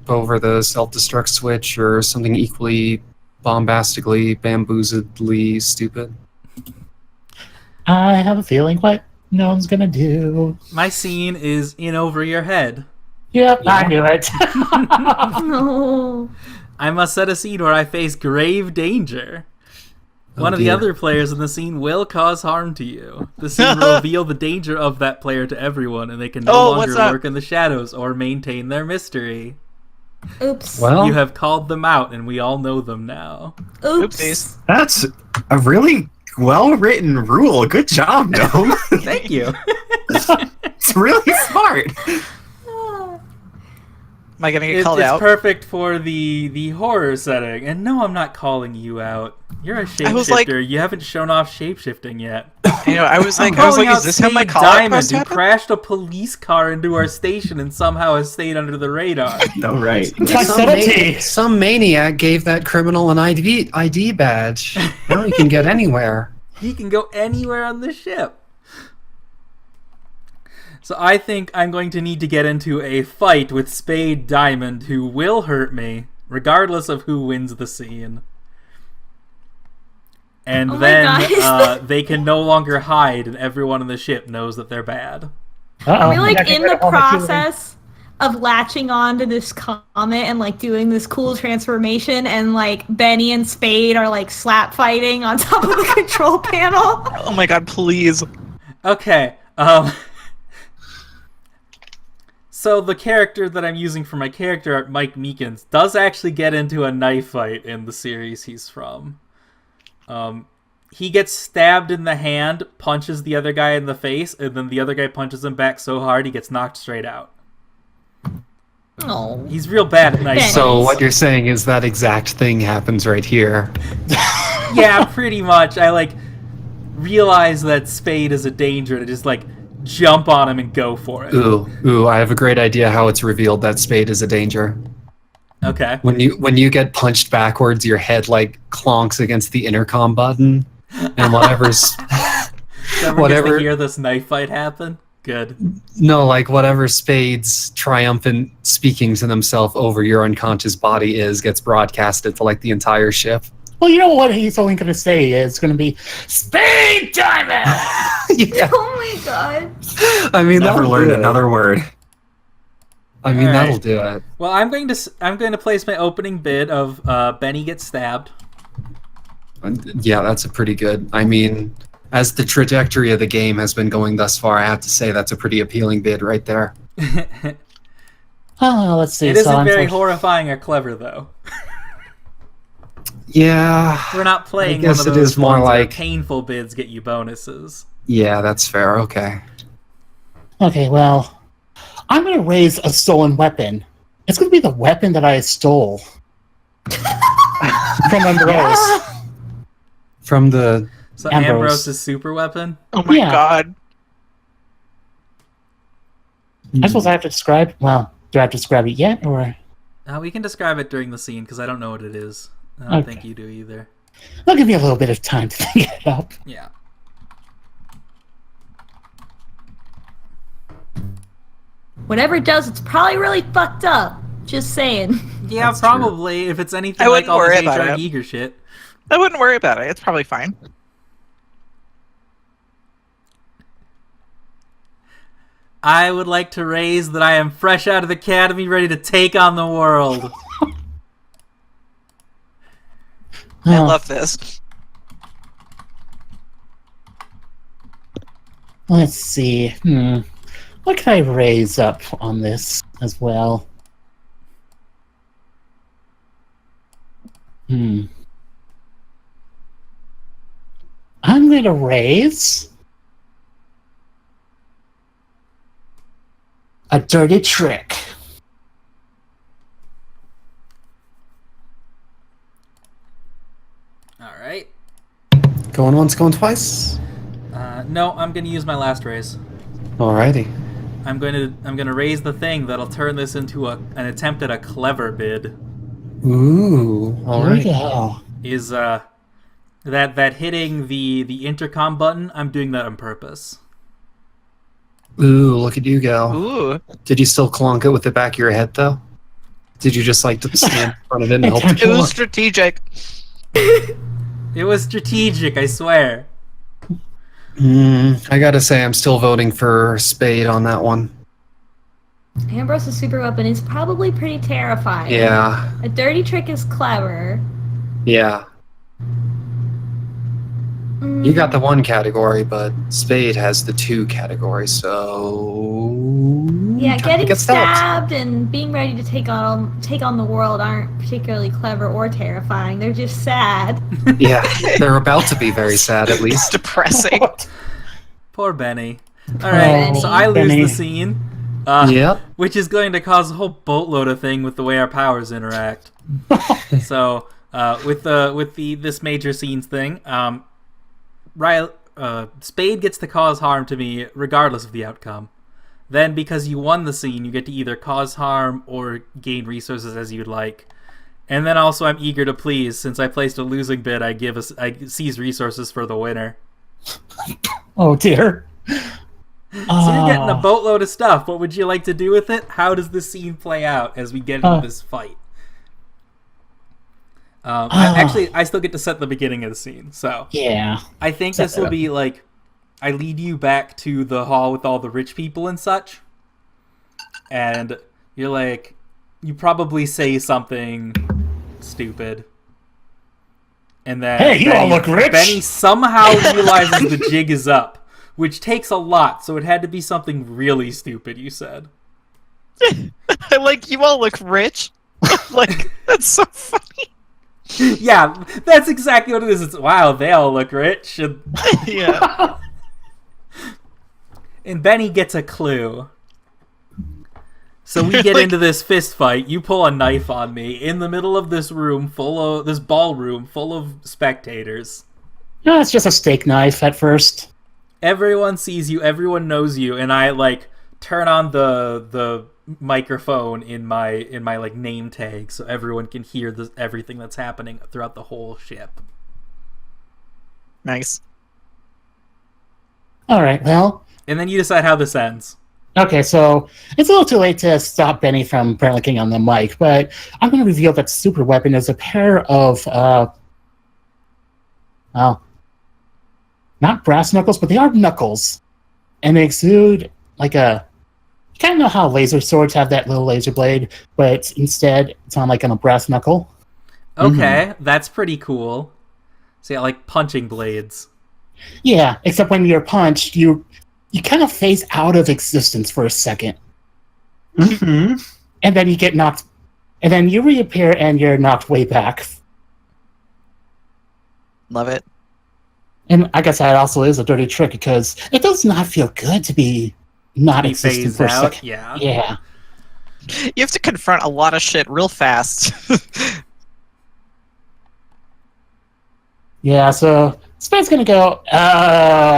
over the self-destruct switch or something equally bombastically, bamboozledly stupid. I have a feeling what no one's gonna do. My scene is in over your head. Yep, I knew it. No. I must set a scene where I face grave danger. One of the dear. other players in the scene will cause harm to you. The scene will reveal the danger of that player to everyone, and they can no longer what's up? lurk in the shadows or maintain their mystery. Oops. Well, You have called them out, and we all know them now. Oops. Oopsies. That's a really well-written rule. Good job, Gnome. Thank you. It's really smart. Am I gonna get It's called out? perfect for the horror setting. And no, I'm not calling you out. You're a I was like- shapeshifter. You haven't shown off shapeshifting yet. You know, I was like, Calling out is this how my Spade call out Diamond, must who happen? crashed a police car into our station and somehow has stayed under the radar. No, right. My subtlety. some maniac gave that criminal an ID badge. Now he can get anywhere. He can go anywhere on the ship. So I think I'm going to need to get into a fight with Spade Diamond, who will hurt me, regardless of who wins the scene. And Oh my then God. they can no longer hide, and everyone on the ship knows that they're bad. Uh-oh. We're like Gotta in get the rid of all my jewelry. process of latching on to this comet and like doing this cool transformation, and like Benny and Spade are like slap fighting on top of the control panel. Oh my god, please. Okay, so the character that I'm using for my character art, Mike Meekins, does actually get into a knife fight in the series he's from. He gets stabbed in the hand, punches the other guy in the face, and then the other guy punches him back so hard he gets knocked straight out. Oh. He's real bad at knife Benny. fights. So what you're saying is that exact thing happens right here. Yeah, pretty much. I like realize that Spade is a danger to just like jump on him and go for it. Ooh, I have a great idea how it's revealed that Spade is a danger. Okay. When you get punched backwards, your head like clonks against the intercom button, and whatever's Whatever whatever- gets to hear this knife fight happen. Good. no, like whatever Spade's triumphant speaking to themselves over your unconscious body is gets broadcasted to like the entire ship. Well, you know what he's only going to say is going to be Spade Diamond. Yeah, Oh my god. I mean Never that'll learned do it. another word. I mean All right. that'll do it. Well, I'm going to place my opening bid of Benny gets stabbed. Yeah, that's a pretty good. I mean, as the trajectory of the game has been going thus far, I have to say that's a pretty appealing bid right there. Oh, let's see. It so isn't very unfortunately- horrifying or clever though. Yeah, We're not playing I guess one of it those is more ones where like- painful bids get you bonuses. yeah, that's fair. Okay. Okay, well, I'm going to raise a stolen weapon. It's going to be the weapon that I stole from Ambrose. From the So Ambrose. Ambrose's super weapon. Oh my Yeah. god. I suppose I have to describe. Well, do I have to describe it yet, or We can describe it during the scene because I don't know what it is. I don't Okay. think you do either. I'll give you a little bit of time to think it up. Yeah. Whatever it does, it's probably really fucked up. Just saying. Yeah, That's true. probably. If it's anything I like wouldn't all worry this about HR it. Giger shit. I wouldn't worry about it. It's probably fine. I would like to raise that I am fresh out of the academy, ready to take on the world. I Oh, love this. let's see. What can I raise up on this as well? I'm going to raise a dirty trick. All right. Going once, going twice. No, I'm gonna use my last raise. Alrighty. I'm gonna raise the thing that'll turn this into an attempt at a clever bid. Ooh. Here we Alright. go. Is that hitting the intercom button? I'm doing that on purpose. Ooh, look at you go. Ooh. Did you still clonk it with the back of your head, though? Did you just like to stand in front of it and help It was strategic. It was strategic, I swear. I gotta say, I'm still voting for Spade on that one. Ambrose's super weapon is probably pretty terrifying. Yeah. A dirty trick is clever. Yeah. You got the one category, but Spade has the two categories, so... Yeah, time to getting get stabbed and being ready to take on the world aren't particularly clever or terrifying. They're just sad. Yeah, they're about to be very sad, at least. Depressing. Poor Benny. All right, so I lose Benny. the scene. Yep. Which is going to cause a whole boatload of thing with the way our powers interact. So with this major scenes thing, Spade gets to cause harm to me regardless of the outcome. Then, because you won the scene, you get to either cause harm or gain resources as you'd like. And then also, I'm eager to please. Since I placed a losing bid, I seize resources for the winner. Oh dear. So you're getting a boatload of stuff. What would you like to do with it? How does this scene play out as we get into this fight? I still get to set the beginning of the scene. So Yeah. I think this will be like, I lead you back to the hall with all the rich people and such. And you're like, you probably say something stupid. And then Hey, you all look rich! Benny somehow realizes the jig is up, which takes a lot, so it had to be something really stupid you said. Like, you all look rich. Like, that's so funny. Yeah, that's exactly what it is. It's, wow, they all look rich. And, Yeah. and Benny gets a clue. So we get into this fist fight. You pull a knife on me in the middle of this ballroom full of spectators. No, it's just a steak knife at first. Everyone sees you, everyone knows you, and I like turn on the microphone in my like name tag so everyone can hear everything that's happening throughout the whole ship. Nice. All right, well, And then you decide how this ends. okay, so it's a little too late to stop Benny from apparently getting on the mic, but I'm going to reveal that super weapon is a pair of, well, not brass knuckles, but they are knuckles. And they exude like a, you kind of know how laser swords have that little laser blade, but instead it's on like on a brass knuckle. Okay, that's pretty cool. So yeah, like punching blades. Yeah, except when you're punched, you kind of phase out of existence for a second. Mm-hmm. And then you get knocked, and then you reappear and you're knocked way back. Love it. And I guess that also is a dirty trick because it does not feel good to be not Be existent phased for a out. second. Yeah. Yeah. You have to confront a lot of shit real fast. Yeah, so Spade's gonna go,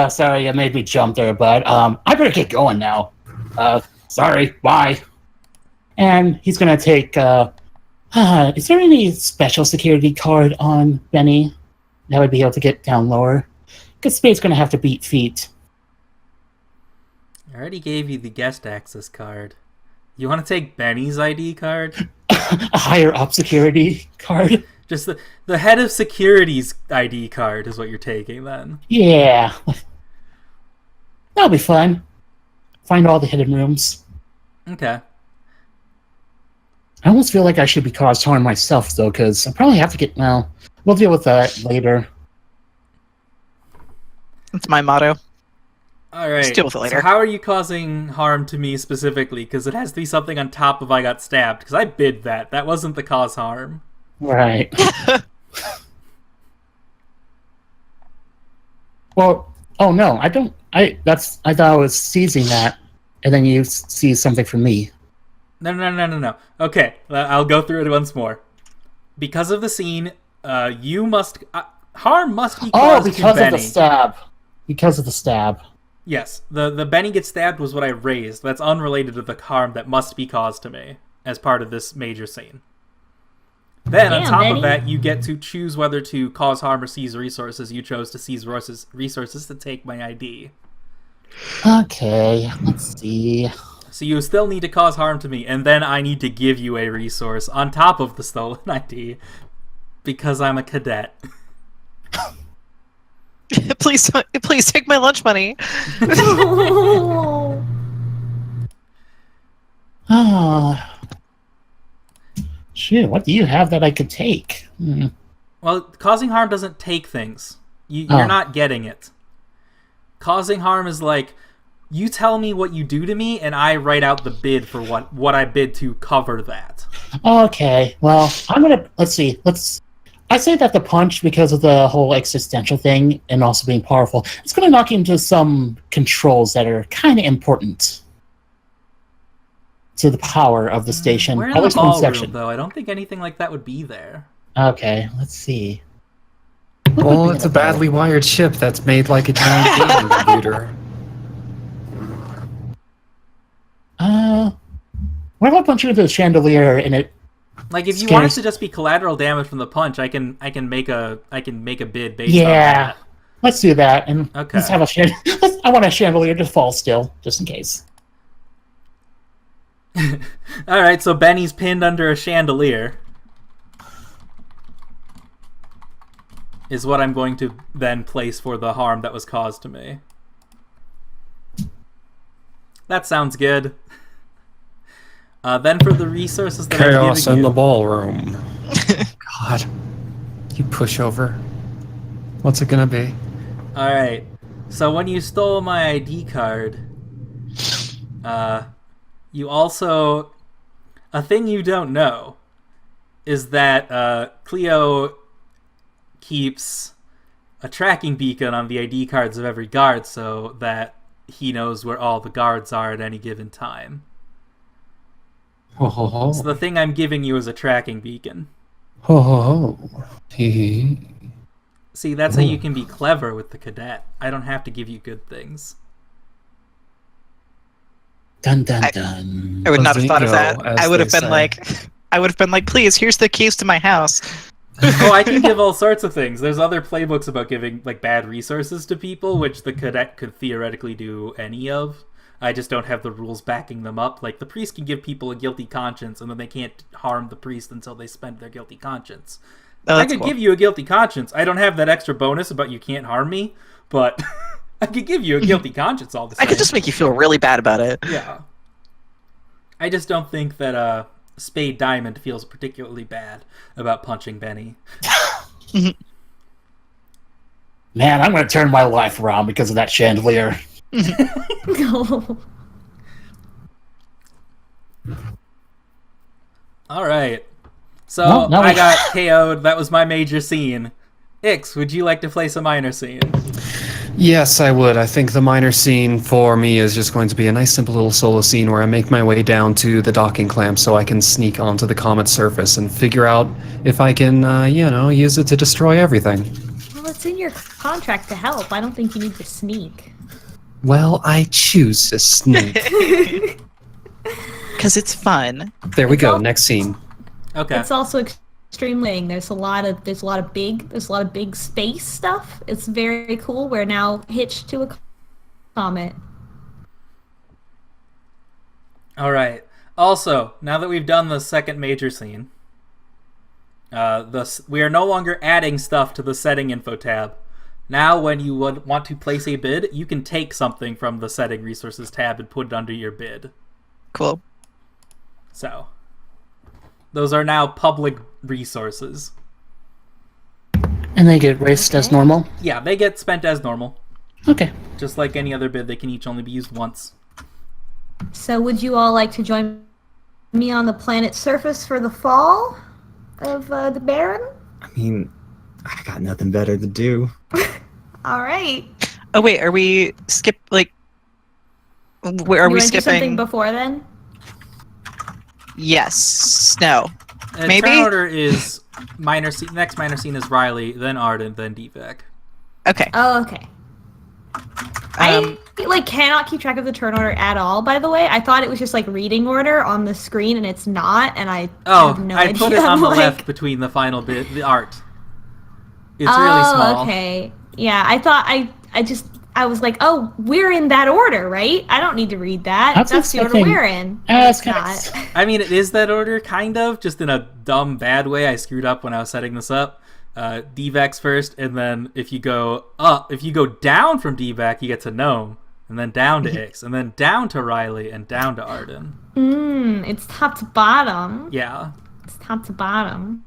sorry, you made me jump there, but I better get going now. Sorry, bye. And he's gonna take, is there any special security card on Benny that would be able to get down lower? Because Spade's gonna have to beat Feet. I already gave you the guest access card. You want to take Benny's ID card? A higher up security card? Just the head of security's ID card is what you're taking then. Yeah. That'll be fun. Find all the hidden rooms. Okay. I almost feel like I should be caused harm myself, though, because I probably have to get, well, We'll deal with that later. That's my motto. All right. Just deal with it later. So how are you causing harm to me specifically? Because it has to be something on top of I got stabbed. Because I bid that. That wasn't the cause harm. Right. Well, oh no, I don't. I thought I was seizing that, and then you seize something from me. No. Okay, I'll go through it once more. Because of the scene, you must harm must be caused to because Benny. of the stab. Because of the stab. Yes, the Benny gets stabbed was what I raised. That's unrelated to the harm that must be caused to me as part of this major scene. Then, on top of that, you get to choose whether to cause harm or seize resources. You chose to seize resources to take my ID. Okay, let's see. So you still need to cause harm to me, and then I need to give you a resource on top of the stolen ID because I'm a cadet. Please take my lunch money. Shoot, what do you have that I could take? Well, causing harm doesn't take things. You're not getting it. Causing harm is like, you tell me what you do to me, and I write out the bid for what I bid to cover that. Okay, well, let's see. I say that the punch, because of the whole existential thing and also being powerful, it's gonna knock you into some controls that are kind of important to the power of the station. We're in the ballroom, though. I don't think anything like that would be there. Okay, let's see. Well, it's a badly wired ship that's made like a giant gaming computer. What if I punch you into the chandelier and it? Like, if you want it to just be collateral damage from the punch, I can make a bid based on that. Let's do that, and okay. Let's have I want a chandelier to fall still, just in case. All right, so Benny's pinned under a chandelier. Is what I'm going to then place for the harm that was caused to me. That sounds good. Then for the resources that Chaos I'm giving in you... the ballroom. God. You pushover. What's it gonna be? Alright. So when you stole my ID card, you also... A thing you don't know is that Cleo keeps a tracking beacon on the ID cards of every guard so that he knows where all the guards are at any given time. Ho ho ho. So the thing I'm giving you is a tracking beacon. Ho ho ho. Hee hee. See, that's how you can be clever with the cadet. I don't have to give you good things. Dun dun dun. I would not have thought of Bazingo, that. as I would they have been like, please, here's the keys to my house. Oh, I can give all sorts of things. There's other playbooks about giving like bad resources to people, which the cadet could theoretically do any of. I just don't have the rules backing them up. Like, the priest can give people a guilty conscience, and then they can't harm the priest until they spend their guilty conscience. Oh, I could give you a guilty conscience. I don't have that extra bonus about you can't harm me, but I could give you a guilty conscience all the same. I could just make you feel really bad about it. Yeah. I just don't think that Spade Diamond feels particularly bad about punching Benny. Man, I'm going to turn my life around because of that chandelier. All right. So I got KO'd. That was my major scene. Ikks, would you like to place a minor scene? Yes, I would. I think the minor scene for me is just going to be a nice simple little solo scene where I make my way down to the docking clamp so I can sneak onto the comet's surface and figure out if I can, use it to destroy everything. Well, it's in your contract to help. I don't think you need to sneak. Well, I choose to sneak. Because it's fun. There we go. Next scene. Okay. It's also extremely. There's a lot of big space stuff. It's very cool. We're now hitched to a comet. All right. Also, now that we've done the second major scene, we are no longer adding stuff to the setting info tab. Now, when you would want to place a bid, you can take something from the setting resources tab and put it under your bid. Cool. So, those are now public resources. And they get raced as Okay. normal? Yeah, they get spent as normal. Okay. Just like any other bid, they can each only be used once. So would you all like to join me on the planet's surface for the fall of the Baron? I mean, I got nothing better to do. All right. Oh wait, are we skip like? Where are you we wanna do something skipping? before then? Yes. No. Maybe? Turn order is minor scene. Next minor scene is Riley, then Arden, then DeVac. Okay. Oh, okay. I cannot keep track of the turn order at all. By the way, I thought it was just like reading order on the screen, and it's not. And I have no I idea. put it on the like... left between the final bit, the art. It's really small. Okay. Yeah, I thought I was like, oh, we're in that order, right? I don't need to read that. That's the order expecting- we're in. It's It's kinda- not. I mean, it is that order, kind of, just in a dumb, bad way. I screwed up when I was setting this up. DeVac's first, and then if you go down from DeVac, you get to Gnome, and then down to Ikks, and then down to Riley, and down to Arden. It's top to bottom. Yeah. It's top to bottom.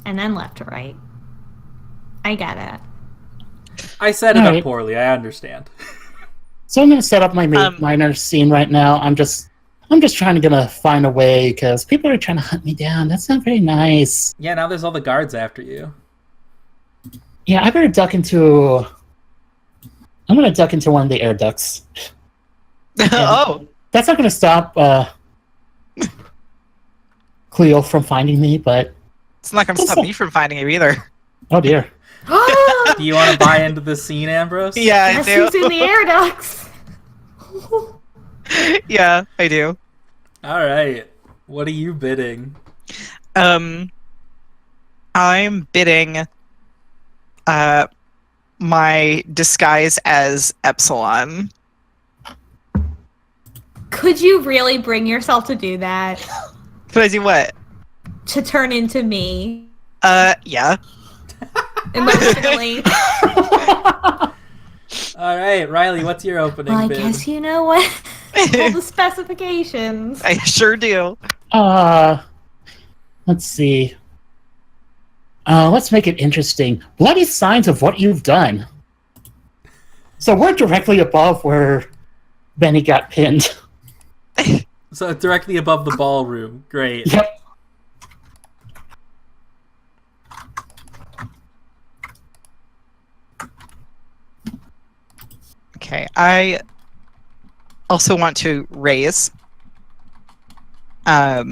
And then left to right. I get it. I set it All up right. poorly, I understand. So I'm gonna set up my minor scene right now. I'm just gonna find a way because people are trying to hunt me down. That's not very nice. Yeah, now there's all the guards after you. Yeah, I better duck into. I'm gonna duck into one of the air ducts. Oh. That's not gonna stop Cleo from finding me, but It's not going to stop me from finding you either. oh dear. Do you want to buy into this scene, Ambrose? Yeah, I Guess do. who's in the air ducts? Yeah, I do. Alright. What are you bidding? I'm bidding my disguise as Epsilon. Could you really bring yourself to do that? Could I do what? To turn into me Yeah. emotionally? Alright, Riley, what's your opening Well, I bid? guess you know what all the specifications. I sure do. Let's see. Let's make it interesting. Bloody signs of what you've done. So we're directly above where Benny got pinned. So directly above the ballroom. Great. Yep. Okay, I also want to raise. I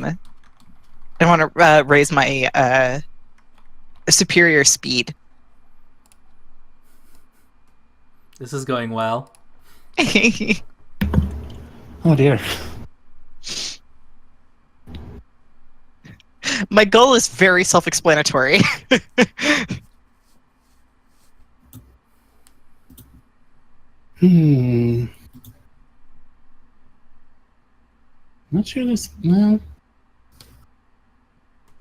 want to raise my superior speed. This is going well. Oh dear. My goal is very self-explanatory. Not sure this. No.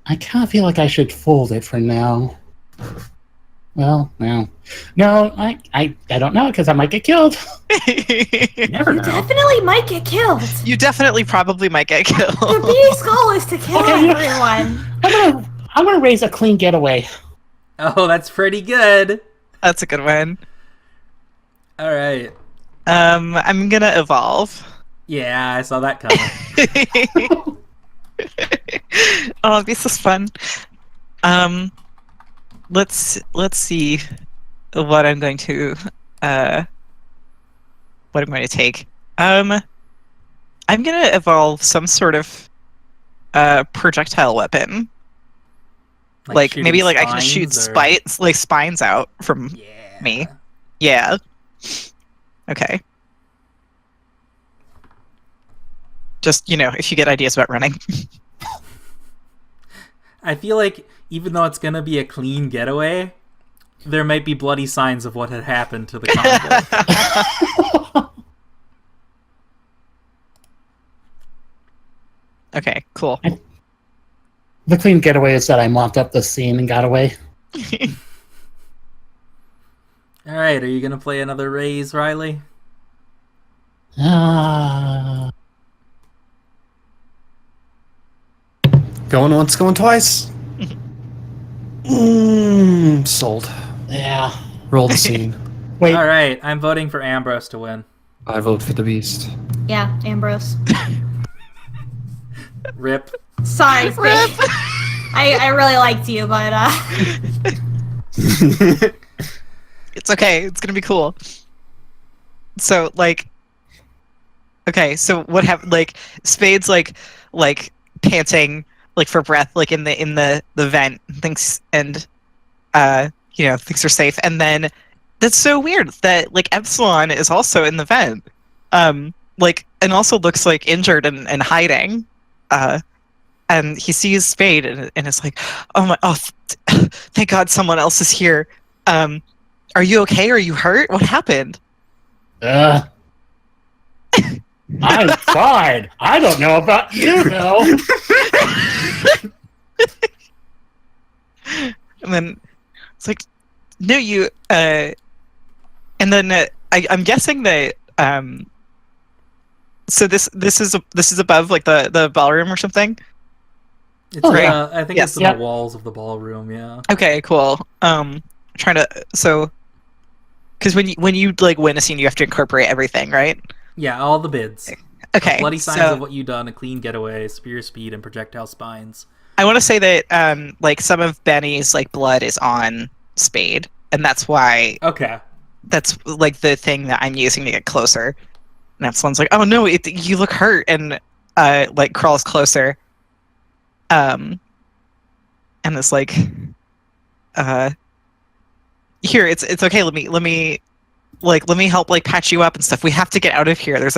I kind of feel like I should fold it for now. Well, no. No, I don't know because I might get killed. You never You know. definitely might get killed. You definitely probably might get The killed. bee's goal is to kill Okay, yeah. everyone. I'm gonna raise a clean getaway. Oh, that's pretty good. That's a good one. Alright. I'm gonna evolve. Yeah, I saw that coming. Oh, this is fun. Let's see what I'm going to take. I'm gonna evolve some sort of projectile weapon. Like shooting maybe like I can shoot spines spines out from Yeah. me. Yeah. Okay. Just, if you get ideas about running. I feel like even though it's gonna be a clean getaway, there might be bloody signs of what had happened to the convoy. Okay, cool. The clean getaway is that I mopped up the scene and got away. Alright, are you gonna play another raise, Riley? Going once, going twice. I'm sold. Yeah. Roll the scene. Wait. All right, I'm voting for Ambrose to win. I vote for the beast. Yeah, Ambrose. Rip. Sorry, Spade. I really liked you, but It's okay. It's gonna be cool. So like, okay. So what happened? Like, Spade's like panting like for breath, like in the vent. Thinks and thinks are safe. And then that's so weird that like Epsilon is also in the vent. And also looks like injured and hiding. And he sees Spade and is like, thank God someone else is here. Are you okay? Are you hurt? What happened? I'm fine. I don't know about you, though. And then it's like, no, you. And then I'm guessing that. So this is above like the ballroom or something. It's yeah. I think Yes. it's in the walls of the ballroom. Yeah. Okay, cool. Trying to because when you like win a scene, you have to incorporate everything, right? Yeah, all the bids. Okay. Bloody signs so of what you've done, a clean getaway, spear speed, and projectile spines. I want to say that like some of Benny's like blood is on Spade, and that's why Okay. that's like the thing that I'm using to get closer. And Epsilon's like, oh no, you look hurt, and like crawls closer. And it's like, here, it's okay. Let me help like patch you up and stuff. We have to get out of here. There's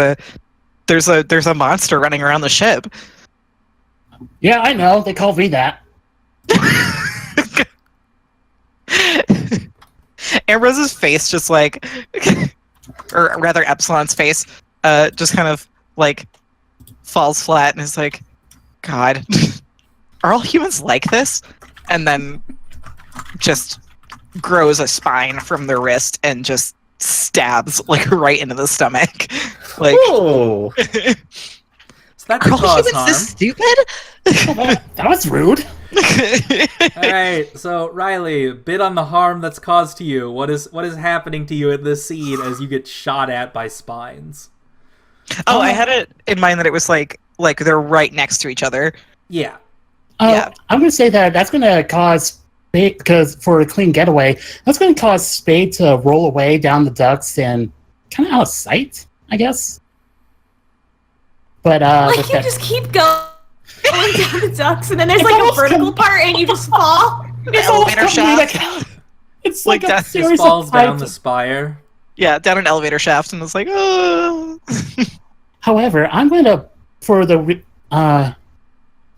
a monster running around the ship. Yeah, I know. They call me that. Ambrose's face just like, or rather Epsilon's face, just kind of like falls flat and is like, God, are all humans like this? And then just grows a spine from the wrist and just stabs like right into the stomach. Like, Oh, So that are could all cause humans harm. this stupid? That was rude. All right, so Riley, bid on the harm that's caused to you. What is happening to you in this scene as you get shot at by spines? Oh, I had it in mind that it was like they're right next to each other. Yeah. Yeah. I'm going to say that's going to cause Spade, because for a clean getaway, that's going to cause Spade to roll away down the ducts and kind of out of sight, I guess. But like with you that- just keep going down the ducts, and then there's It's like a almost vertical part, and you just fall. it's almost elevator comedic. shaft. It's Like like, a that just series Just of falls down pipes. the spire. Yeah, down an elevator shaft, and it's like, oh. However, I'm going to, for the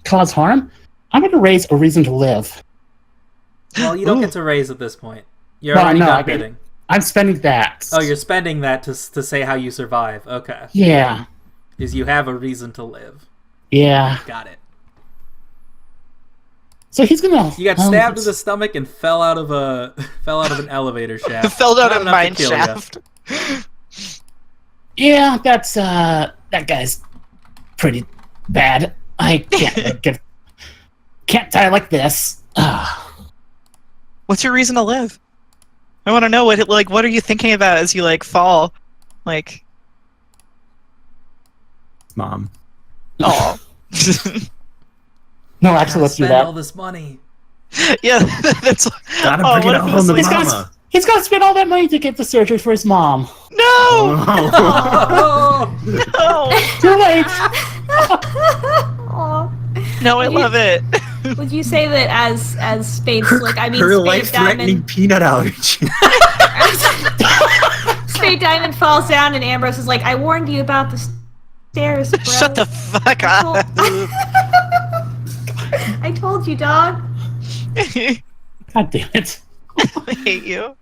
cause harm, I'm going to raise a reason to live. Well, you don't Ooh. get to raise at this point. You're Well, already no, done I mean- bidding. I'm spending that. Oh, you're spending that to say how you survive. Okay. Yeah. Is you have a reason to live. Yeah. Got it. So he's going to... You got stabbed in the stomach and fell out of an elevator shaft. Fell down Not a enough to mine kill ya. shaft. Yeah, that's, that guy's pretty bad. I can't can't die like this. What's your reason to live? I want to know what are you thinking about as you like fall? Like, Mom. oh. No, actually, let's do Spend that. all this money. Yeah, that's. Gotta Oh, bring what it if all it was on the like- mama. He's got to spend all that money to get the surgery for his mom. No, Oh! no, Too late. Aw. no! I love it. Would you say that as Spade Slick, I mean Her Spade life-threatening Diamond, peanut allergy. Spade Diamond falls down and Ambrose is like, I warned you about the stairs, bro. Shut the fuck up. I told you, dog. God damn it. I hate you.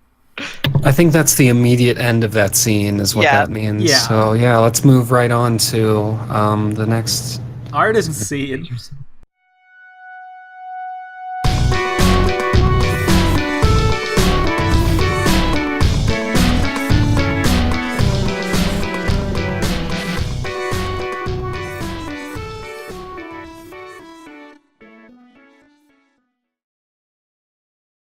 I think that's the immediate end of that scene, is what Yeah. that means. Yeah. So yeah, let's move right on to the next. Arden scene.